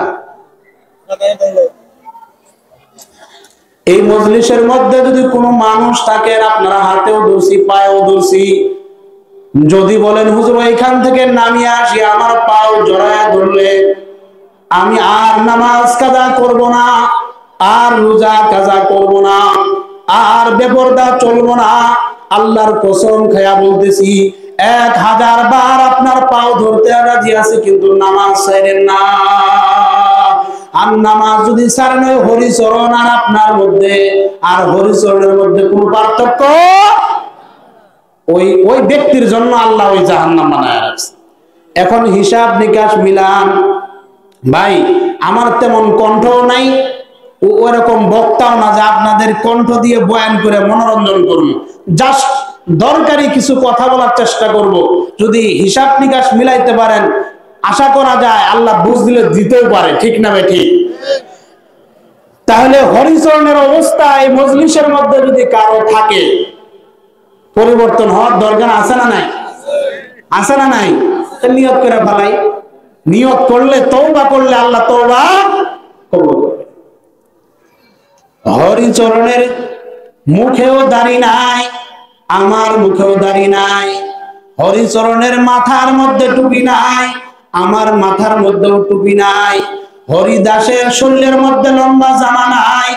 এই মজলিসের মধ্যে যদি কোনো মানুষ থাকে, আপনারা হাতেও ধরছি, পায়েও ধরছি, যদি বলেন হুজুর এখান থেকে নামিয়ে আসি, আমার পাও জড়ায় ধরলে আমি আর নামাজ কাজা করব না, আর রোজা কাজা করব না, আর বেপরদা চলবো না, আল্লাহর কসম খায়া বলতেছি 1000 বার আপনার পাও ধরতে রাজি আছে, কিন্তু নামাজ ছাড়েন না। আর নামাজ যদি ছাড়েন, ওই হরিচরণ আর আপনার মধ্যে আর হরিচরণের মধ্যে কোন পার্থক্য? ওই ওই ব্যক্তির জন্য আল্লাহ ওই জাহান্নাম বানায় রাখছে। এখন হিসাব নিকাশ মিলান ভাই, আমার তেমন কণ্ঠও নাই, ওরকম বক্তাও না যে আপনাদের কণ্ঠ দিয়ে বয়ান করে মনোরঞ্জন করব। জাস্ট দরকারি কিছু কথা বলার চেষ্টা করব। যদি হিসাব নিকাশ মিলাইতে পারেন, আশা করা যায় আল্লাহ বুঝ দিলে দিতেও পারে। ঠিক না ভাই? ঠিক। তাহলে হরিচরণের অবস্থা এই মজলিসের মধ্যে যদি কারো থাকে, পরিবর্তন হওয়ার দরকার আছে না নাই? আছে না নাই? নিয়ত করে ফেলাই। নিয়ত করলে, তওবা করলে আল্লাহ তওবা কবুল করবে। হরিচরণের মুখেও দাড়ি নাই, আমার মুখেও দাড়ি নাই। হরিচরণের মাথার মধ্যে টুপি নাই, আমার মাথার মধ্যেও টুপি নাই। হরিদাসের শরীরের মধ্যে লম্বা জামা নাই,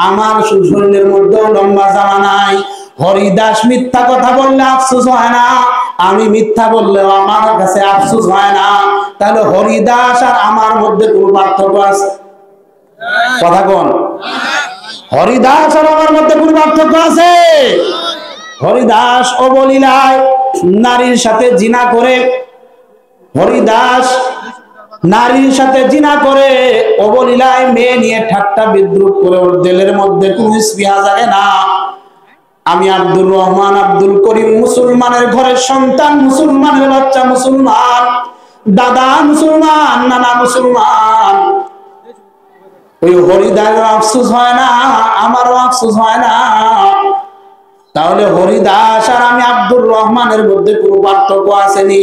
আমার শরীরের মধ্যেও লম্বা জামা নাই। হরিদাস মিথ্যা কথা বললে আফসোস হয় না, আমি মিথ্যা বললেও আমার কাছে আফসোস হয় না। তাহলে হরিদাস আর আমার মধ্যে কোন পার্থক্য আছে? কথা কোন? হরিদাস আর আমার মধ্যে কোন পার্থক্য আছে? হরিদাস অবলীলায় নারীর সাথে জিনা করে, হরিদাস নারীর সাথে জিনা করে, অবলীলায় মেয়ে নিয়ে ঠাট্টা বিদ্রুপ করে, ওর দিলের মধ্যে কোনো স্পৃহা জাগে না। আমি আব্দুর রহমান আব্দুল করিম, মুসলমানের ঘরের সন্তান, মুসলমানের বাচ্চা, মুসলমান, দাদা মুসলমান, নানা মুসলমান, ওই হরিদাসের আফসোস হয় না, আমারও আফসোস হয় না? তাহলে হরিদাস আর আমি আব্দুর রহমানের মধ্যে কোনো পার্থক্য আসেনি?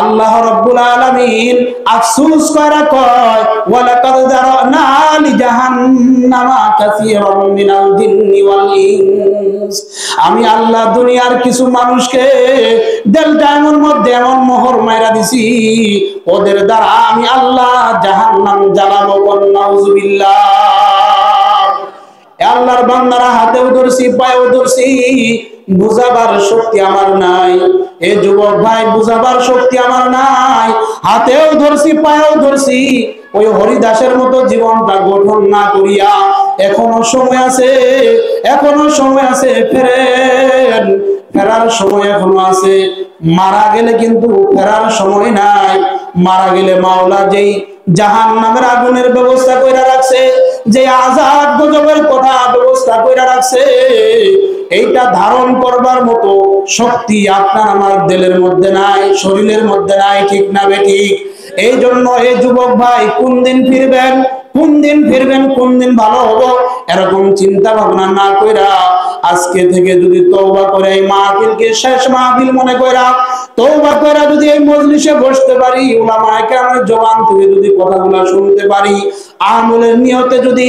আল্লাহ রাব্বুল আলামিন আফসোস করা কয়, ওয়ালাকাদ যারানা লিজাহান্নামা কাসীরাম মিনাল জিন্নি ওয়াল ইনস। আমি আল্লাহ দুনিয়ার কিছু মানুষকে দেলটাইমের মধ্যে এমন মোহর মাইরা দিছি, ওদের দ্বারা আমি আল্লাহ জাহান্নাম জ্বালাবো। নাউযুবিল্লাহ। আল্লাহর বান্দারা হাতেও ধরছি, পায়েও ধরছি, বুঝাবার শক্তি আমার নাই। এ যুবক ভাই, বুঝাবার শক্তি আমার নাই। হাতেও ধরছি, পায়েও ধরছি, ওই হরিদাসের মতো জীবনটা গঠন না করিয়া এখনো সময় আছে, এখনো সময় আছে, ফেরেন, ফেরার সময় এখনো আছে। মারা গেলে কিন্তু ফেরার সময় নাই। মারা গেলে মাওলা যেই জাহান্নামের আগুনের ব্যবস্থা কইরা রাখছে, যে আযাব গজবের কথা ব্যবস্থা কইরা রাখছে, এইটা ধারণ করবার মতো শক্তি আপনার আমার দিলের মধ্যে নাই, শরীরের মধ্যে নাই। ঠিক না বেঠিক? এই জন্য এই যুবক ভাই, কোন দিন ফিরবেন, কোন দিন ফিরবেন, কোন দিন ভালো হবো, এরকম চিন্তা ভাবনা না কইরা আজকে থেকে যদি তওবা করে এই মাহফিলকে শেষ মাহফিল মনে কইরা তওবা কইরা যদি এই মজলিসে বসতে পারি, উলামায়ে কেরামের জবান থেকে যদি কথাগুলো শুনতে পারি, আমলের নিয়তে যদি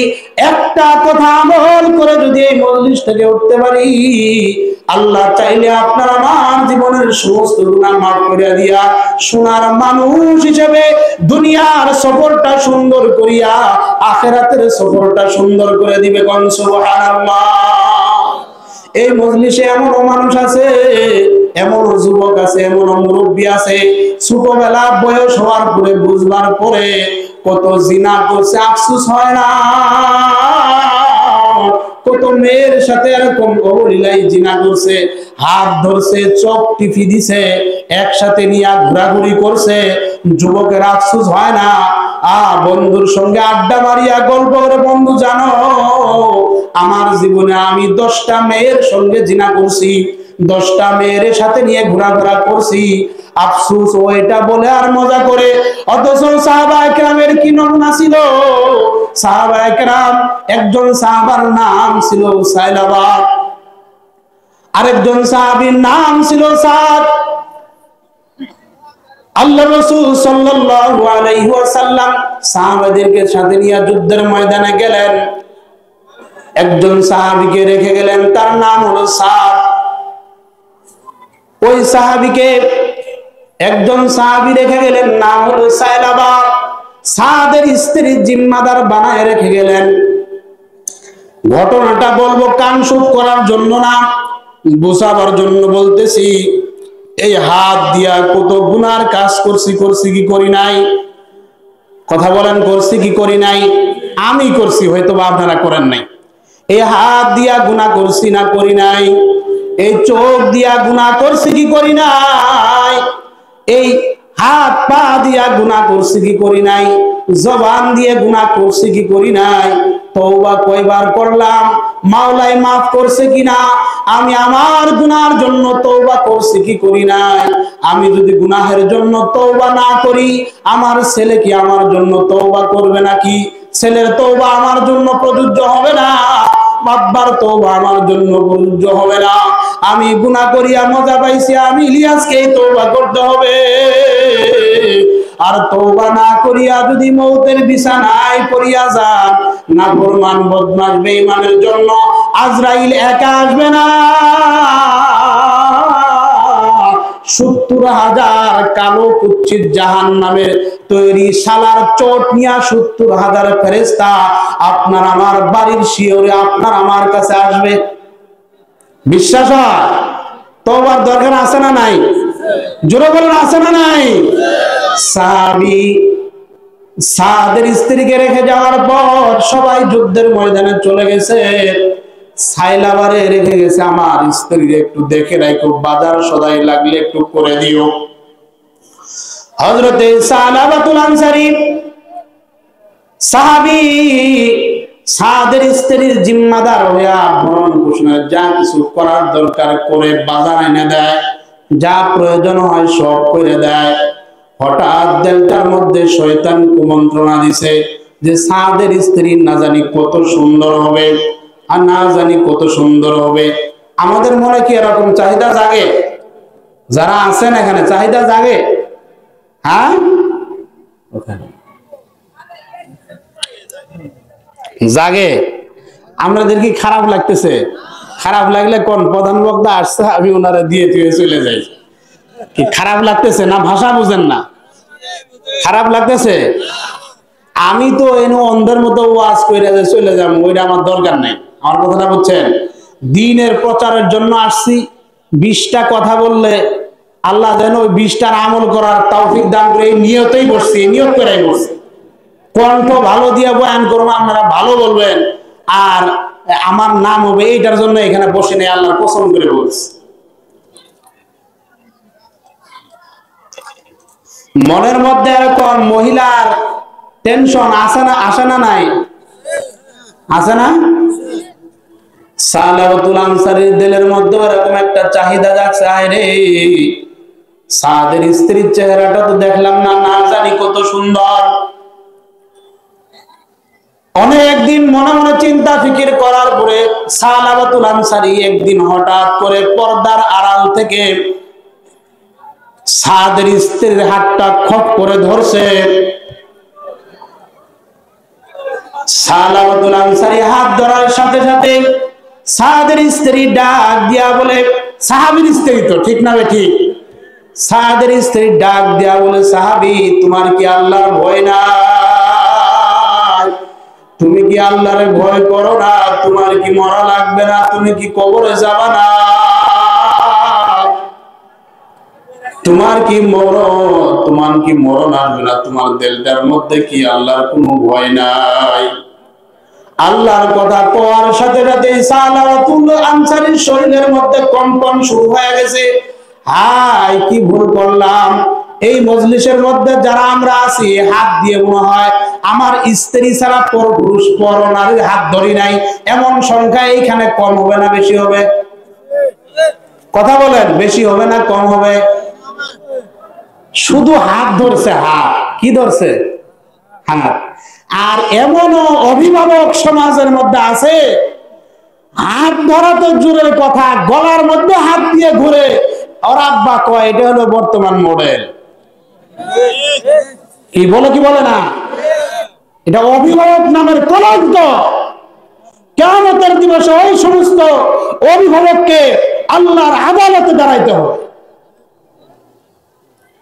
একটা কথা আমল করে যদি এই মজলিস থেকে উঠতে পারি, আল্লাহ চাইলে আপনার আমার জীবনের সমস্ত গুনাহ মাফ করে দিয়া সোনার মানুষ হিসেবে দুনিয়ার সফরটা সুন্দর করিয়া আখিরাতের সফরটা সুন্দর করে দিবে। কোন সুবহানাল্লাহ। এই মজলিসে এমন মানুষ আছে, এমন যুবক আছে, এমন মুরব্বী আছে, ছোটবেলা বয়স হওয়ার পরে, বুঝবার পরে কত জিনা করছে, আফসোস হয় না? কত মেয়ের সাথে এরকম অবলীলায় জিনা করছে, হাত ধরছে, চোখ টিপি দিছে, একসাথে নিয়ে ঘোরাঘুরি করছে, যুবকের আফসোস হয় না? বন্ধুর সঙ্গে আড্ডা মারিয়া গল্প করে, বন্ধু জানো আমার জীবনে আমি 10টা মেয়ের সঙ্গে জিনা করছি, 10টা মেয়ের সাথে নিয়ে ঘোরাফেরা করছি। আফসোস ওইটা বলে আর মজা করে, অথচ সাহাবায়ে কেরামের কি নমুনা ছিল! সাহাবায়ে কেরাম, একজন সাহাবার নাম ছিল সাইলাবা, আরেকজন সাহাবীর নাম ছিল সাদ। আল্লাহ রাসূল সাল্লাল্লাহু আলাইহি ওয়াসাল্লাম সাহাবাদেরকে সাথে নিয়ে যুদ্ধের ময়দানে গেলেন। একজন সাহাবীকে রেখে গেলেন, তার নাম হলো সাদ। ওই সাহাবীকে একজন সাহাবী রেখে গেলেন, নাম হলো সাইলাবা। সাদের স্ত্রীর জিম্মাদার বানায় রেখে গেলেন। ঘটনাটা বলবো কান সুখ করার জন্য না, বোঝাবার জন্য বলতেছি। এই হাত দিয়া কত গুনার কাজ করছি কি করি নাই? কথা বলেন, করছি কি করি নাই? আমি করছি, হয়তো বা আপনারা করেন নাই। এই হাত দিয়া গুনাহ করছি না করি নাই? এই চোখ দিয়া গুনাহ করছি কি করি নাই? এই হাত পা দিয়া গুনাহ করছি কি করি নাই? জবান দিয়ে গুনাহ করছি কি করি নাই? তওবা কয়বার করলাম? মাওলাই মাফ করছে কিনা? আমি আমার গুনাহের জন্য তওবা করছি কি করি নাই? আমি যদি গুনাহের জন্য তওবা না করি, আমার ছেলে কি আমার জন্য তওবা করবে নাকি? ছেলের তওবা আমার জন্য প্রযোজ্য হবে না, বাবার তওবা আমার জন্য প্রযোজ্য হবে না। আমি গুনাহ করিয়া মজা পাইছি, আমি ইলিয়াসকে তওবা করতে হবে। আর তওবা না করিয়া যদি মওতের বিছানায় পড়িয়া যান, নাফরমান বদমাশ বেঈমানের জন্য আজরাইল একা আসবে না, 70,000 কালো কুচ্ছিত জাহান্নামের তৈরি শালার চোট নিয়া 70,000 ফেরেশতা আপনার আমার বাড়ির শিওরে আপনার আমার কাছে আসবে। বিশ্বাস হয়? তওবার দরকার আছে না নাই? জোরে বলেন, আছে না নাই? সাহাবী সাদের স্ত্রীকে রেখে যাওয়ার পর সবাই যুদ্ধের ময়দানে চলে গেছে। সাইলাবারে রেখে গেছে, আমার স্ত্রীর একটু দেখে রাখো, বাজার সদাই লাগলে একটু করে দিও। হযরতে সালাবাতুল আনসারী সাহাবী সাদের স্ত্রীর জিম্মাদার হইয়া ভরণ পোষণের যা কিছু করার দরকার করে বাজার এনে দেয়, যা প্রয়োজন হয় সব করে দেয়। হঠাৎ দিলটার মধ্যে শয়তান কুমন্ত্রণা দিছে যে সাদের স্ত্রী না জানি কত সুন্দর হবে, আর না জানি কত সুন্দর হবে। আমাদের মনে কি এরকম চাহিদা জাগে? যারা আছেন এখানে চাহিদা জাগে? হ্যাঁ, জাগে। আমাদের কি খারাপ লাগতেছে? খারাপ লাগলে কোন প্রধান বক্তা আসছে আমি ওনারা দিয়ে দিয়ে চলে যাই। কি খারাপ লাগতেছে না? ভাষা বুঝেন না? খারাপ লাগতেছে? আমি তো এনে অন্ধের মতো ওয়াজ কইরা যে চলে যাবো, ওইটা আমার দরকার নাই। আমার কথাটা বুঝছেন? দ্বীনের প্রচারের জন্য আসছি। 20টা কথা বললে আল্লাহ যেন ওই 20টার আমল করার তৌফিক দান করে এই নিয়তেই বসছি, নিয়ত করেই বসছি। কণ্ঠ ভালো দিয়ে বয়ান করবো, আপনারা ভালো বলবেন, আর আমার নাম হবে এইটার জন্য এখানে বসে নেই, আল্লাহর কসম করে বলছি। মনের মধ্যে এরকম মহিলার টেনশন আসে না? আসে না? নাই আছে না? সালাবাতুল আনসারীর দিলের মধ্যে এরকম একটা চাহিদা জাগছে, আয় রে সাদের স্ত্রীর চেহারাটা তো দেখলাম না, না জানি কত সুন্দর। অনেকদিন মনে মনে চিন্তা ফিকির করার পরে সালাবাতুল আনসারী একদিন হঠাৎ করে পর্দার আড়াল থেকে সাদের স্ত্রীর হাতটা খপ করে ধরছে। সালাবাতুল আনসারী হাত ধরার সাথে সাথে সাদের স্ত্রী ডাক দিয়া বলে, সাহাবীর স্ত্রী তো, ঠিক না ঠিক? সাদের স্ত্রী ডাক দিয়া বলে, সাহাবী তোমার কি আল্লাহর ভয় না? তুমি কি আল্লাহরে ভয় করো না? তোমার কি মরা লাগবে না? তুমি কি কবরে যাবা না? তোমার কি মরণ আসবে না? তোমার দিলটার মধ্যে কি আল্লাহর কোনো ভয় নাই? আল্লাহর কথা কোয়ার সাথে সাথে সালাবাতুল আনসারীর শরীরের মধ্যে কম্পন শুরু হয়ে গেছে। হাই, কি ভুল করলাম! এই মজলিসের মধ্যে যারা আমরা আছি, হাত দিয়ে মনে হয় আমার স্ত্রী ছাড়া পুরুষ পর নারীর হাত ধরি নাই, এমন সংখ্যা এইখানে কম হবে না বেশি হবে? কথা বলেন, বেশি হবে না কম হবে? শুধু হাত ধরছে, হাত কি ধরছে? হাত। আর এমনও অভিভাবক সমাজের মধ্যে আছে, হাত ধরা তো জোরের কথা, গলার মধ্যে হাত দিয়ে ঘুরে। ওর আব্বা কয় এটা হলো বর্তমান মডেল। কি বলে কি বলে না? এটা অভিভাবক নামের কলঙ্ক। কিয়ামতের দিবসে ওই সমস্ত অভিভাবককে আল্লাহর আদালতে দাঁড়াইতে হবে।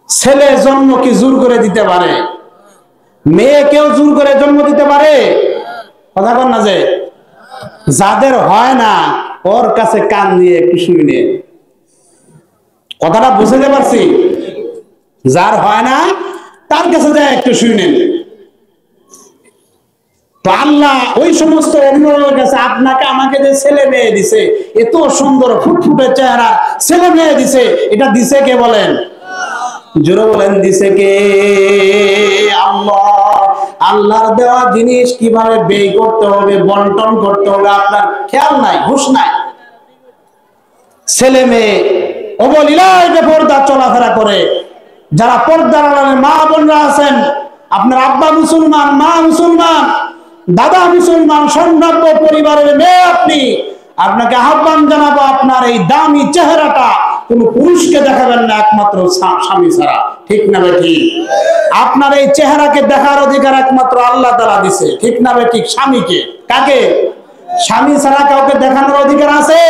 ছেলে জন্ম কি জোর করে দিতে পারে? মেয়ে কেউ জোর করে জন্ম দিতে পারে? কথা কন না যে যাদের হয় না ওর কাছে কান দিয়ে একটু শুনে, কথাটা বুঝতে পারছি? যার হয় না তার কাছে যায় একটু শুনেন। তো আল্লাহ ওই সমস্ত অভিভাবকের কাছে আপনাকে আমাকে যে ছেলে মেয়ে দিছে, এত সুন্দর ফুটফুটে চেহারা ছেলে মেয়ে দিছে, এটা দিছে কে বলেন? জোরে বলেন, দিছে কে? আল্লাহ। আল্লাহর দেওয়া জিনিস কিভাবে ব্যয় করতে হবে, বন্টন করতে হবে আপনার খেয়াল নাই, হুঁশ নাই। ছেলে মেয়ে অবলীলায় পর্দা চলাফেরা করে। যারা পর্দার আড়ালে মা বোনরা আছেন, আপনার আব্বা মুসলমান, মা মুসলমান, দাদা মুসলমান, সম্ভাব্য পরিবারের মেয়ে আপনি, আপনাকে আহ্বান জানাবো, আপনার এই দামি চেহারাটা কোন পুরুষকে দেখাবেন না, একমাত্র স্বামী ছাড়া। ঠিক না ঠিক? আপনার এই চেহারাকে দেখার অধিকার একমাত্র আল্লাহ তাআলা দিয়েছে। ঠিক না ঠিক? স্বামীকে। কাকে? স্বামী ছাড়া কাউকে দেখানোর অধিকার আছে?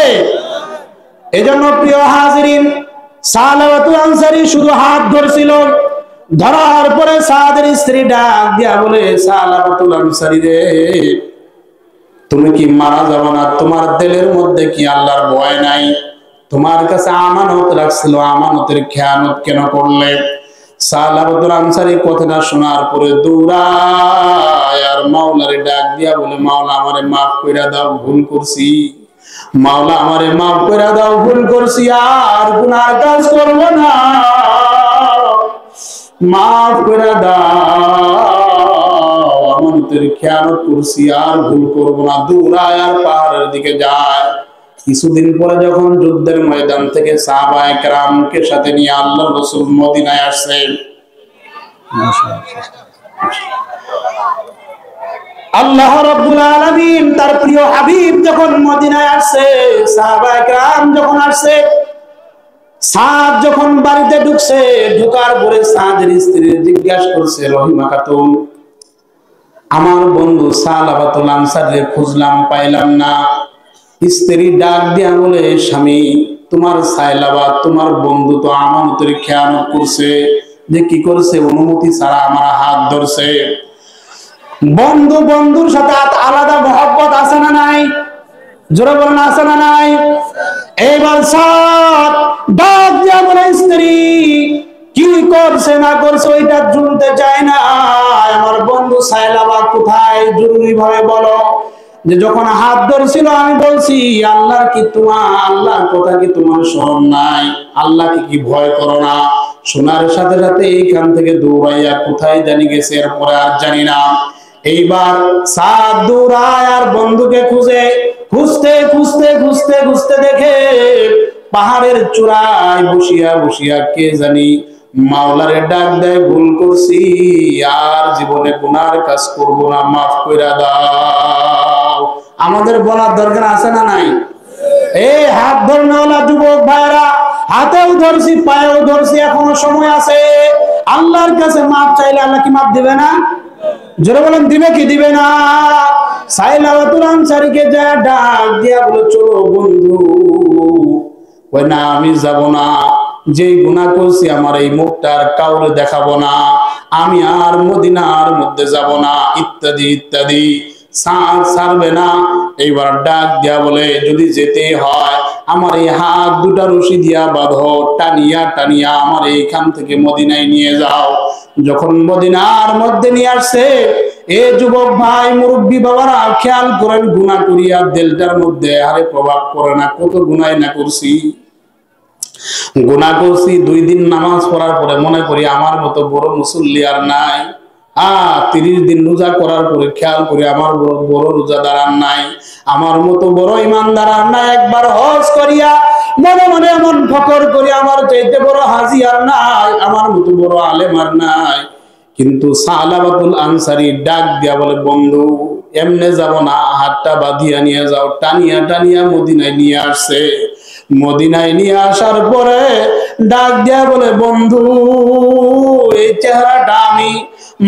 এজন্য প্রিয় হাজিরিন, সালাবাতুল আনসারী শুধু হাত ধরছিল, ধরার পরে সাদের স্ত্রী ডাক দিয়া বলে, সালাবাতুল আনসারী রে, তুমি কি মারা যাবে না? তোমার দিলের মধ্যে কি আল্লাহর ভয় নাই? তোমার কাছে আমানত রাখছিল, আমানতের খেয়ানত কেন করলে? সালাবাতুল আনসারী কথাটা শোনার পরে দৌড়ায় আর মাওলারে ডাক দিয়া বলে, মাওলা আমারে মাফ কইরা দাও, ভুল করছি। মাওলা আমারে মাফ কইরা দাও, ভুল করছি, আর গুনার কাজ করব না। মাফ করে দাও, আমাদের খেয়ানত করছি আর ভুল করবো না। দৌড়ায় আর পাহাড়ের দিকে যায়। কিছুদিন পরে যখন যুদ্ধের ময়দান থেকে সাহাবায়ে কেরামকে সাথে নিয়ে আল্লাহর রাসূল মদিনায় আসছেন, আল্লাহ রাব্বুল আলামিন তার প্রিয় হাবিব যখন মদিনায় আসছে, সাহাবায়ে কেরাম যখন আসছে, সাদ যখন বাড়িতে ঢুকছে, ঢোকার পরে সাদের স্ত্রী জিজ্ঞাসা করছে, রহিমা খাতুন, আমার বন্ধু সালাবাতুল আনসারকে খুঁজলাম পাইলাম না। স্ত্রী ডাক দিয়া বলে, স্বামী, তোমার সাইলাবা তোমার বন্ধু তো আমানতের খেয়ানত করছে। যে কি করছে? অনুমতি ছাড়া আমার হাত ধরছে। বন্ধু বন্ধুর সাথে আলাদা মহব্বত আছে না নাই? জোরে বলেন, আছে না নাই? এইবার সাদ ডাক দিয়া বলে, স্ত্রী কি করছে না করছে ওইটা শুনতে চায় না, আমার বন্ধু সাইলাবা কোথায় জরুরি ভাবে বলো। যে যখন হাত ধরছিল আমি বলছি, আল্লাহর কি তোমার আল্লাহর কথা কি তোমার স্মরণ নাই? আল্লাহকে কি ভয় করো না? শোনার সাথে সাথে এইখান থেকে দৌড়াইয়া কোথায় জানি গেছে, এরপরে আর জানি না। এইবার সাদ দৌড়ায় আর বন্ধুকে খুঁজে, খুঁজতে খুঁজতে খুঁজতে খুঁজতে দেখে পাহাড়ের চূড়ায় বসিয়া বসিয়া কে জানি মাওলারে ডাক দেয়, ভুল করছি, আর জীবনে গুনার কাজ করব না, মাফ কইরা দাও। আমাদের বলার দরকার আছে না নাই? এই হাত ধরনেওয়ালা যুবক ভাইরা, হাতেও ধরছি পায়েও ধরছি, এখনো সময় আছে। আল্লাহর কাছে মাফ চাইলে আল্লাহ কি মাফ দিবে না? জোরে বলেন, দিবে কি দিবে না? সাইলাবাতুল আনসারীকে যা ডাক দিয়া বলে, চলো বন্ধু। ওই না, আমি যাব না, যেই গুনাহ করছি আমার এই মুখটা আর কাউরে দেখাবো না, আমি আর মদিনার মধ্যে যাব না, ইত্যাদি ইত্যাদি। সাদ ছাড়বে না। এইবার ডাক দিয়া বলে, যদি যেতে হয় আমার এই হাত দুটা রশি দিয়া বাঁধো, টানিয়া টানিয়া আমার এইখান থেকে মদিনায় নিয়ে যাও। যখন মদিনার মধ্যে নিয়ে আসছে, এ যুবক ভাই, মুরব্বী বাবারা, খেয়াল করেন, গুনাহ করিয়া দিলটার মধ্যে আরে প্রভাব পড়ে না? কত গুনাহ না করছি। গুনাহ করছি, 2 দিন নামাজ পড়ার পরে মনে করি আমার মতো বড় মুসল্লি আর নাই। 30 দিন রোজা করার পরে খেয়াল করি আমার বড় রোজাদার আর নাই, আমার মতো বড় ইমানদার আর নাই। একবার হজ করিয়া মনে মনে এমন ফকর করি, আমার চাইতে বড় হাজি আর নাই, আমার মতো বড় আলেম আর নাই। কিন্তু সালাবাতুল আনসারী ডাক দিয়া বলে, বন্ধু এমনে যাব না, হাতটা বাঁধিয়া নিয়ে যাও। টানিয়া টানিয়া মদিনায় নিয়ে আসছে। মদিনায় নিয়ে আসার পরে ডাক দিয়া বলে, বন্ধু এই চেহারাটা আমি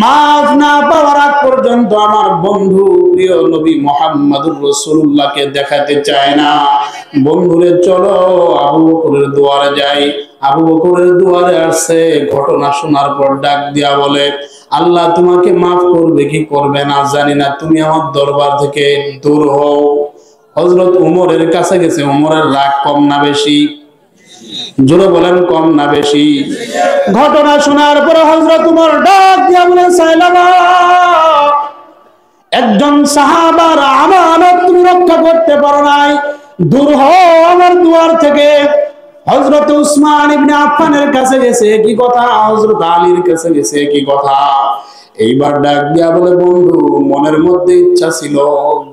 মাফ না পাওয়ার আগ পর্যন্ত আমার বন্ধু প্রিয় নবী মুহাম্মদুর রাসূলুল্লাহকে দেখাতে চায় না। বন্ধুরে চলো আবু বকরের দুয়ারে যাই। আবু বকরের দুয়ারে আসছে। ঘটনা শোনার পর ডাক দিয়া বলে, আল্লাহ তোমাকে মাফ করবে কি করবে না জানি না, তুমি আমার দরবার থেকে দূর হও। হযরত ওমরের কাছে গেছে। ওমরের রাগ কম না বেশি? জোরে বলেন, কম না বেশি? ঘটনা শোনার পর হযরত ওমর ডাক দিয়া বলে, সাইলাবা, একজন সাহাবার আমানত তুমি রক্ষা করতে পারো নাই, দূর হও আমার দুয়ার থেকে। হযরত উসমান ইবনে আফফানের কাছে গেছে, কি কথা? হযরত আলীর কাছে গেছে, কি কথা? এইবার ডাক দিয়া বলে, বন্ধু মনের মধ্যে ইচ্ছা ছিল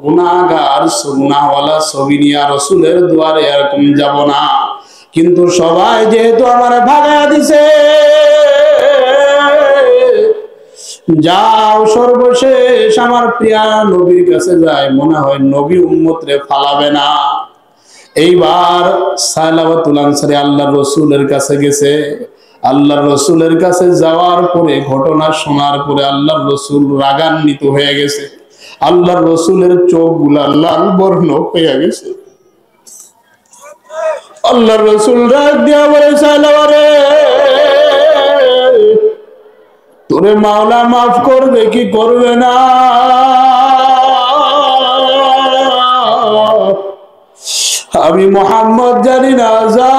গুনাহগার গুনাহওয়ালা ছবি নিয়ে রাসূলের দুয়ারে এরকম যাব না, কিন্তু সবাই যেহেতু আমার ভাগায়া দিছে, যাও সর্বশেষ আমার প্রিয় নবীর কাছে যায়, মনে হয় নবী উম্মতরে ফালাবে না। এইবার সালাবাতুল আনসারী আল্লাহর রাসূলের কাছে গেছে। আল্লাহর রাসূলের কাছে যাওয়ার পরে ঘটনা শোনার পরে আল্লাহর রাসূল রাগান্বিত হয়ে গেছে। আল্লাহর রাসূলের চোখগুলা লাল বর্ণ হয়ে গেছে। আল্লাহর রাসূল রাগ দিয়া বলে, সালাবা রে, তোরে মাওলা মাফ করবে কি করবে না? আমি মুহাম্মদ জানি না, যা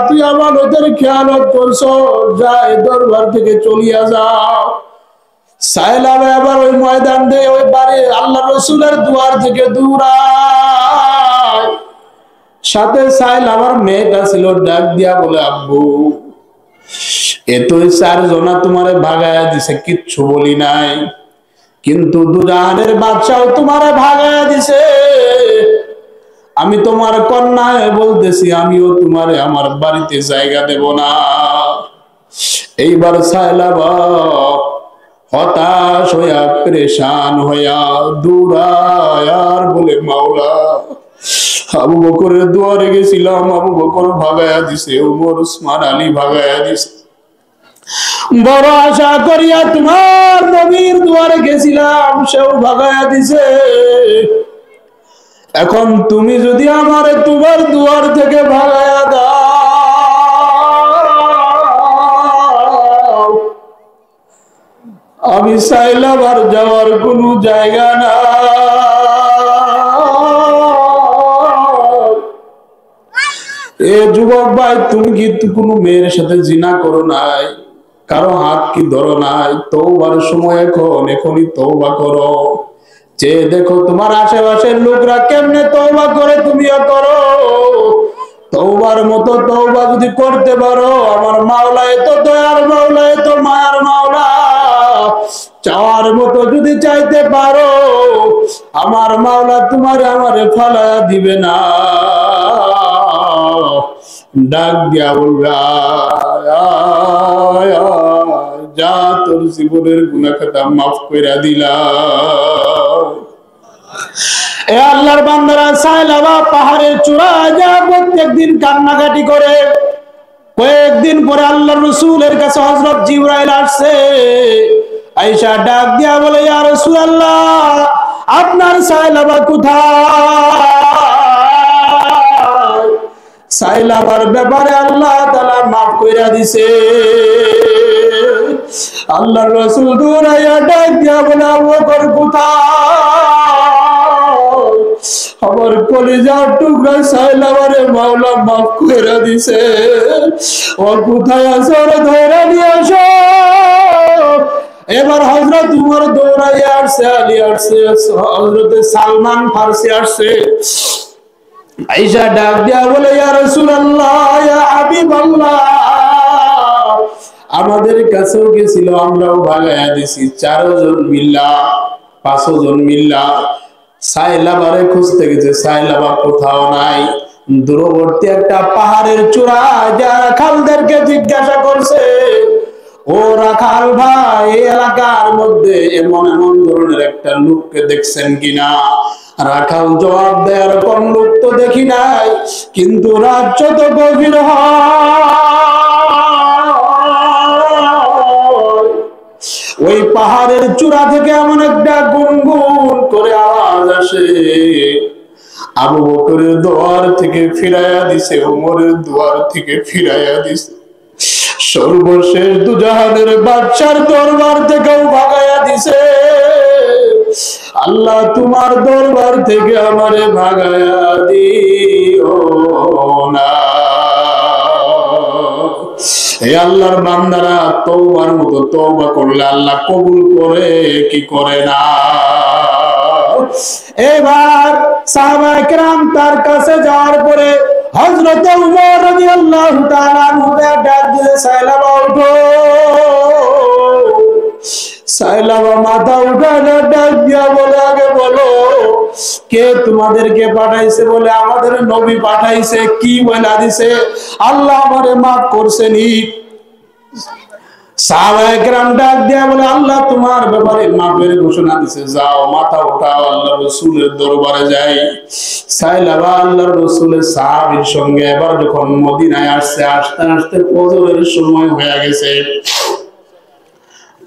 তুই আমানতের খেয়ানত করছো, যাই দরবার থেকে চলিয়া যাও। সাইলাবা আবার ওই ময়দান দিয়ে ওই বাড়ি আল্লাহর রাসূলের দুয়ার থেকে দৌড়ায়। সাথে সাইলাবার মেয়েটা ছিল, ডাক দিয়া বলে, আব্বু এতই চারজনা তোমারে ভাগায়া দিছে, কিচ্ছু বলি নাই, কিন্তু দুজাহানের বাদশাও তোমারে ভাগায়া দিছে। আমি তোমার কন্যায় বলতেছি, আমিও তোমারে আমার বাড়িতে জায়গা দেব না। এইবার সায়লাবা হতাশ হইয়া পরেশান হইয়া দৌড়ায় আর বলে, মাওলা, আবু বকরের দুয়ারে গেছিলাম, আবু বকর ভাগায়া দিছে, ওমর উসমান আলী ভাগায়া দিছে। বড় আশা করিয়া তোমার নবীর দুয়ারে গেছিলাম, সেও ভাগায়া দিছে। এখন তুমি যদি আমারে তোমার দুয়ার থেকে ভাগায়া দাও, আমি চাইলাম আর যাওয়ার কোনো জায়গা না। এ যুবক ভাই, তুমি কি কোনো মেয়ের সাথে জিনা করো নাই? কারো হাত কি ধরো নাই? তওবার সময় এখন, এখনই তওবা করো। যে দেখো তোমার আশেপাশের লোকরা কেমনে তওবা করে, তুমিও করো। তওবার মতো তওবা যদি করতে পারো, আমার মাওলা এত দয়ার মাওলা, এত মায়ার মাওলা, চাওয়ার মতো যদি চাইতে পারো, আমার মাওলা তোমার আমারে ফালায়া দিবে না। ডাক দিয়া বলবে, যা, তোর জীবনের গুনাহ খাতা মাফ কইরা দিলাম। এ আল্লাহর বান্দারা, সায়লাবা পাহাড়ের চূড়ায় যা প্রত্যেকদিন কান্নাকাটি করে। কয়েকদিন পরে আল্লাহর রাসূলের কাছে হযরত জিবরাইল আসছে। আয়েশা ডাক দিয়া বলে, ইয়া রাসূলুল্লাহ, আপনার সায়লাবা কোথায়? সায়লাবার ব্যাপারে আল্লাহ তাআলা মাফ কইরা দিছে। আল্লাহর রাসূল দৌড়াইয়া ডাক দিয়া বলে, আবু বকর কোথায়? আমার কলিজার টুকরা সায়লাবারে মাওলা মাফ কইরা দিছে। ও কোথায় আছে? ওরে ধইরা নিয়ে আসো। এবার হযরত উমর দৌড়াইয়া আসছে, আলী আসছে, হযরত সালমান ফারসি আসছে। আয়েশা ডাক দিয়া বলে, ইয়া রাসূলুল্লাহ, ইয়া হাবিবাল্লাহ, আমাদের কাছেও গেছিল, আমরাও ভাগায়া দিছি, 4 জন মিল্লা, 5 জন মিল্লা সায়লাবারে খুঁজতে গেছে। সায়লাবা কোথাও নাই। দূরবর্তী একটা পাহাড়ের চূড়ায় যা রাখালদেরকে জিজ্ঞাসা করছে, ও রাখাল ভাই, এই এলাকার মধ্যে এমন এমন ধরনের একটা লোককে দেখছেন কিনা? রাখাল জবাব দেয়, এরকম লোক তো দেখি নাই, কিন্তু রাত যত গভীর হয়, ওই পাহাড়ের চূড়া থেকে এমন একটা গুনগুন করে আওয়াজ আসে। আবু বকরের দুয়ার থেকে ফিরাইয়া দিছে, ওমরের দুয়ার থেকে ফিরাইয়া দিছে, সর্বশেষ দুজাহানের বাদশার দরবার থেকেও ভাগাইয়া দিছে। আল্লাহ তোমার দরবার থেকে আমারে ভাগাইয়া দিও না। এই আল্লাহর বান্দারা তওবার মতো তওবা করলে আল্লাহ কবুল করে কি করে না? এবার সাহাবায়ে কেরাম তার কাছে যাওয়ার পরে হযরত উমর রাদিয়াল্লাহু তাআলা আনহু ডাক দিয়ে, সায়লাবা ওঠো। সায়লাবা মাথা উঠায় ডাক দিয়া বলে, আগে বলো, কে তোমাদেরকে পাঠাইছে? বলে, আমাদের নবী পাঠাইছে। কি বলে দিছে? আল্লাহ আমারে মাফ করছেনি। সাহাবায়ে কেরাম ডাক দিয়া বলে, আল্লাহ তোমার ব্যাপারে মাফের ঘোষণা দিছে, যাও মাথা উঠাও, আল্লাহর রাসূলের দরবারে যাই। সায়লাবা আল্লাহর রাসূলের সাহাবীর সঙ্গে এবার যখন মদিনায় আসছে, আসতে আসতে ফজরের সময় হয়ে গেছে।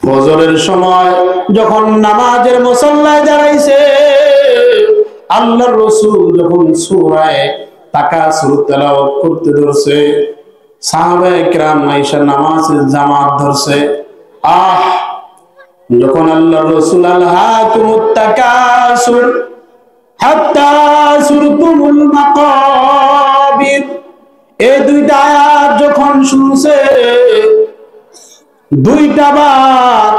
ফজরের সময় যখন নামাজের মুসল্লায় দাঁড়াইছে, আল্লাহর রাসূল যখন সূরা তাকাসুর তেলাওয়াত করতে ধরছে, সাহাবায়ে কেরাম আয়েশা নামাজের জামাত ধরছে। যখন আল্লাহর রাসূল আলহাকুমুত তাকাসুর হাত্তা সুরতুমুল মাকাবির, এই দুইটা আয়াত যখন শুনছে, দুইটা বার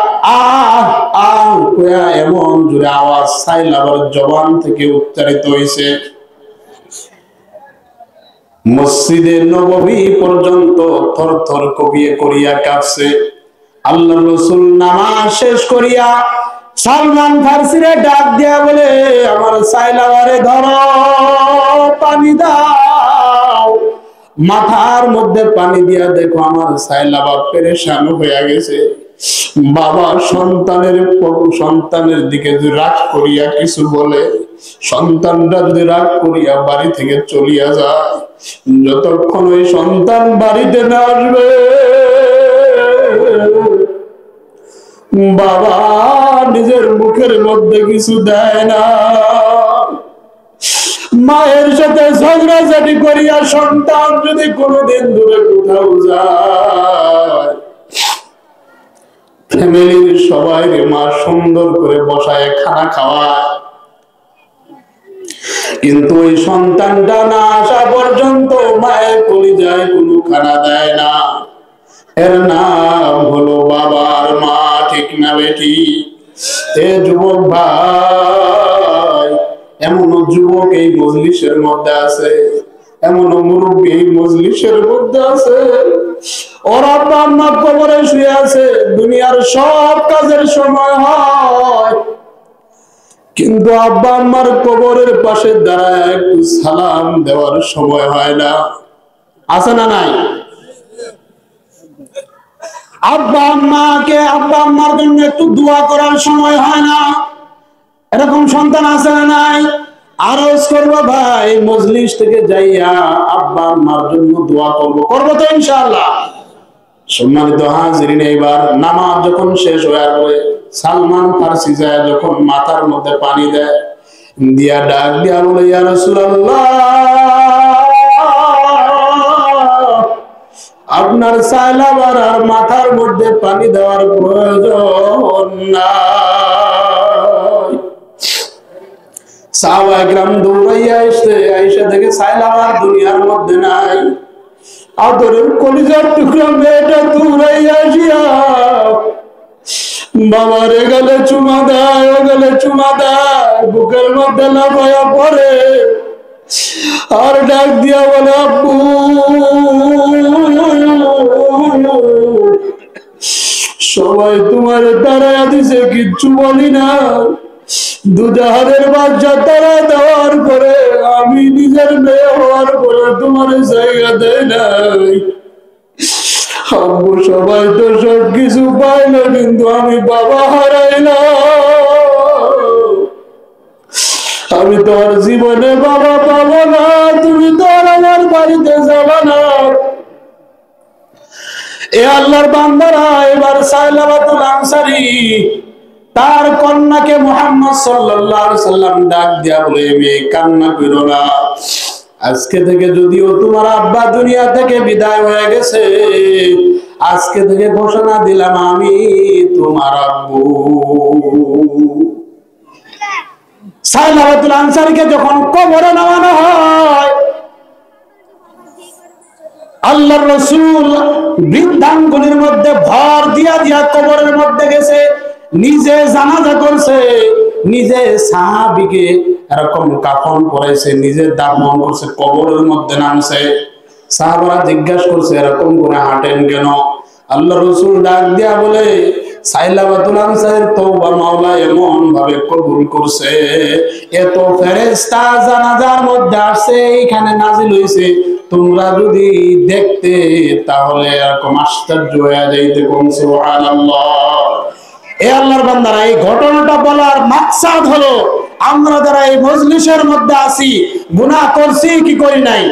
এমন জোরে আওয়াজ সায়লাবার জবান থেকে উচ্চারিত হয়েছে। মসজিদে নববী পর্যন্ত থরথর কপিয়ে করিয়া কাঁপছে। আল্লাহ রাসূল নামাজ শেষ করিয়া সালমান ফারসিরে ডাক দিয়া বলে, আমার সাইলাবারে ধরো, পানি দাও। মাথার মধ্যে পানি দিয়া দেখো আমার সাইলাবা পেরেশান হয়ে গেছে। বাবা সন্তানের দিকে যদি রাগ করিয়া কিছু বলে, সন্তানরা যদি রাগ করিয়া বাড়ি থেকে চলিয়া যায়, যতক্ষণ ওই সন্তান বাড়িতে না আসবে বাবা নিজের মুখের মধ্যে কিছু দেয় না। মায়ের সাথে ঝগড়াঝাটি করিয়া সন্তান যদি কোনোদিন দূরে কোথাও যায়, ফ্যামিলির সবাই মা সুন্দর করে বসায় খানা খাওয়ায়, কিন্তু ওই সন্তানটা না আসা পর্যন্ত মায়ের কলিজায় কোনো খানা দেয় না। এর নাম হলো বাবার মা, ঠিক না বেটি? এ যুবক ভাই, এমন যুবক এই মজলিসের মধ্যে আছে, এমন মুরব্বী এই মজলিসের মধ্যে আছে, ওর আব্বা আম্মা কবরে শুয়ে আছে, দুনিয়ার সব কাজের সময় হয়, কিন্তু আব্বা আম্মার কবরের পাশে দাঁড়ায় একটু সালাম দেওয়ার সময় হয় না। আছে না নাই? আব্বা আম্মার জন্য একটু দোয়া করার সময় হয় না। এরকম সন্তান আছে না নাই? আরজ করবো ভাই, মজলিস থেকে যাইয়া আব্বা আম্মার জন্য দোয়া করবো তো ইনশাআল্লাহ। সম্মানিত হাজিরিন, এবার নামাজ যখন শেষ হয়ে পড়ে সালমান ফারসি যায় যখন মাথার মধ্যে পানি দেয়, দিয়া ডাক দিয়া বলে, ইয়া রাসূলুল্লাহ, আপনার সাইলাবার আর মাথার মধ্যে পানি দেওয়ার প্রয়োজন নাই। সাহাবায়ে কেরাম দৌড়াইয়া আইসা দেখে সাইলাবার দুনিয়ার মধ্যে নাই। আদরের কলিজার টুকরা মেয়েটা দৌড়াইয়া আসিয়া বাবার গেলে চুমা দেয়, ও গেলে চুমা দেয়, বুকের মধ্যে লাফাইয়া পড়ে আর ডাক দিয়া বলে, আব্বু সবাই তোমার তাড়াইয়া দিছে, কিচ্ছু বলি না, দুজাহানের বাচ্চা তারা দেওয়ার পরে আমি নিজের মেয়ে হওয়ার পরে তোমার জায়গা দেয় নাই। আব্বু সবাই তো সব কিছু পাইল, কিন্তু আমি বাবা হারাইলাম। আমি তোর জীবনে বাবা পাবো না, তুমি তো আমার বাড়িতে যাবা না। এ আল্লাহর বান্দারা, এবার সাইলাবাতুল আনসারী তার কন্যাকে মুহাম্মদ সাল্লাল্লাহু আলাইহি সাল্লাম ডাক দিয়া বলে, মেয়ে কান্না করো না, আজকে থেকে যদিও তোমার আব্বা দুনিয়া থেকে বিদায় হয়ে গেছে, আজকে থেকে ঘোষণা দিলাম আমি তোমার আব্বু। সাইলাবাতুল আনসারীকে যখন কবরে নামানো হয়, আল্লাহর রাসূল বৃদ্ধাঙ্গুলির মধ্যে ভর দিয়া দিয়া কবরের মধ্যে গেছে, নিজে জানাজা করছে, নিজে সাহাবীকে এরকম কাফন পরাইছে, নিজে দাফন করছে, কবরের মধ্যে নামছে। সাহাবারা জিজ্ঞাসা করছে, এরকম করে হাঁটেন কেন? আল্লাহর রাসূল ডাক দিয়া বলে, সাইলাবাতুল আনসারীর তওবা মাওলা এমন ভাবে কবুল করছে, এত ফেরেশতা জানাজার মধ্যে আসছে, এখানে নাজিল হইছে, তোমরা যদি দেখতে তাহলে এরকম আশ্চর্য হয়ে যাইতে। কোন সুবহানাল্লাহ। এ আল্লাহর বান্দারা, এই ঘটনাটা বলার মাকসাদ হলো, আমরা যারা এই মজলিসের মধ্যে আছি, গুনাহ করছি কি করি নাই?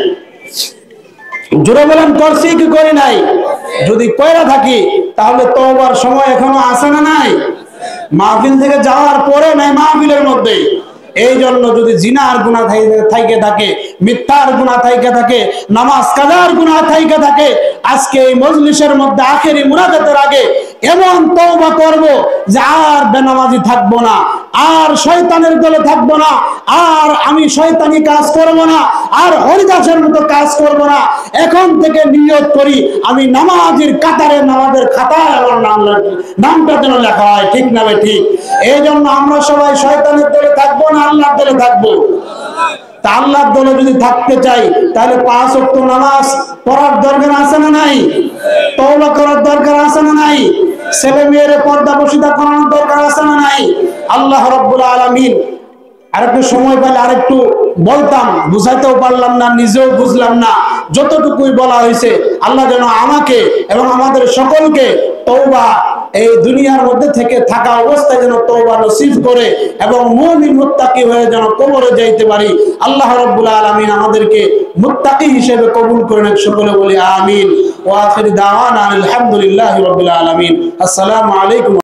জোরে বলেন, করছি কি করি নাই? যদি কইরা থাকি তাহলে তওবার সময় এখনো আছে না নাই? মাহফিল থেকে যাওয়ার পরে নাই, মাহফিলের মধ্যে। এই জন্য যদি জিনার গুনাহ থাইকে থাকে, মিথ্যার গুনাহ থাইকে থাকে, নামাজ কাজার গুনাহ থাইকে থাকে, আজকে এই মজলিসের মধ্যে আখেরি মুনাজাতের আগে এমন তওবা করব যে আর বেনামাজি থাকবো না, আর শয়তানের দলে থাকবো না, আর আমি শয়তানি কাজ করব না, আর হরিদাসের মতো কাজ করব না। এখন থেকে নিয়ত করি আমি নামাজের কাতারে, নামাজের খাতায় আমার নামটা যেন লেখা হয়, ঠিক না ভাই? ঠিক। এই জন্য আমরা সবাই শয়তানের দলে থাকবো না, আল্লাহর দলে থাকবো। তা আল্লাহর দলে যদি থাকতে চাই তাহলে 5 ওয়াক্ত নামাজ পড়ার দরকার আছে না নাই? তওবা করার দরকার আছে না নাই? ছেলে মেয়ের পর্দা বসিতা করানোর দরকার আছে না নাই? আল্লাহ রাব্বুল আলামিন আরেকটু সময় পেলে আরেকটু বলতাম, বুঝাইতেও পারলাম না, নিজেও বুঝলাম না। যতটুকুই বলা হয়েছে আল্লাহ যেন আমাকে এবং আমাদের সকলকে তওবা এই দুনিয়ার মধ্যে থেকে থাকা অবস্থায় যেন তওবা নসিব করে এবং মুমিন মুত্তাকি হয়ে যেন কবরে যাইতে পারি। আল্লাহ রাব্বুল আলামিন আমাদেরকে মুত্তাকি হিসেবে কবুল করেন। সকলে বলি আমিন। ওয়া আখির দাওয়ানা আলহামদুলিল্লাহি রাব্বিল আলামিন। আসসালামু আলাইকুম।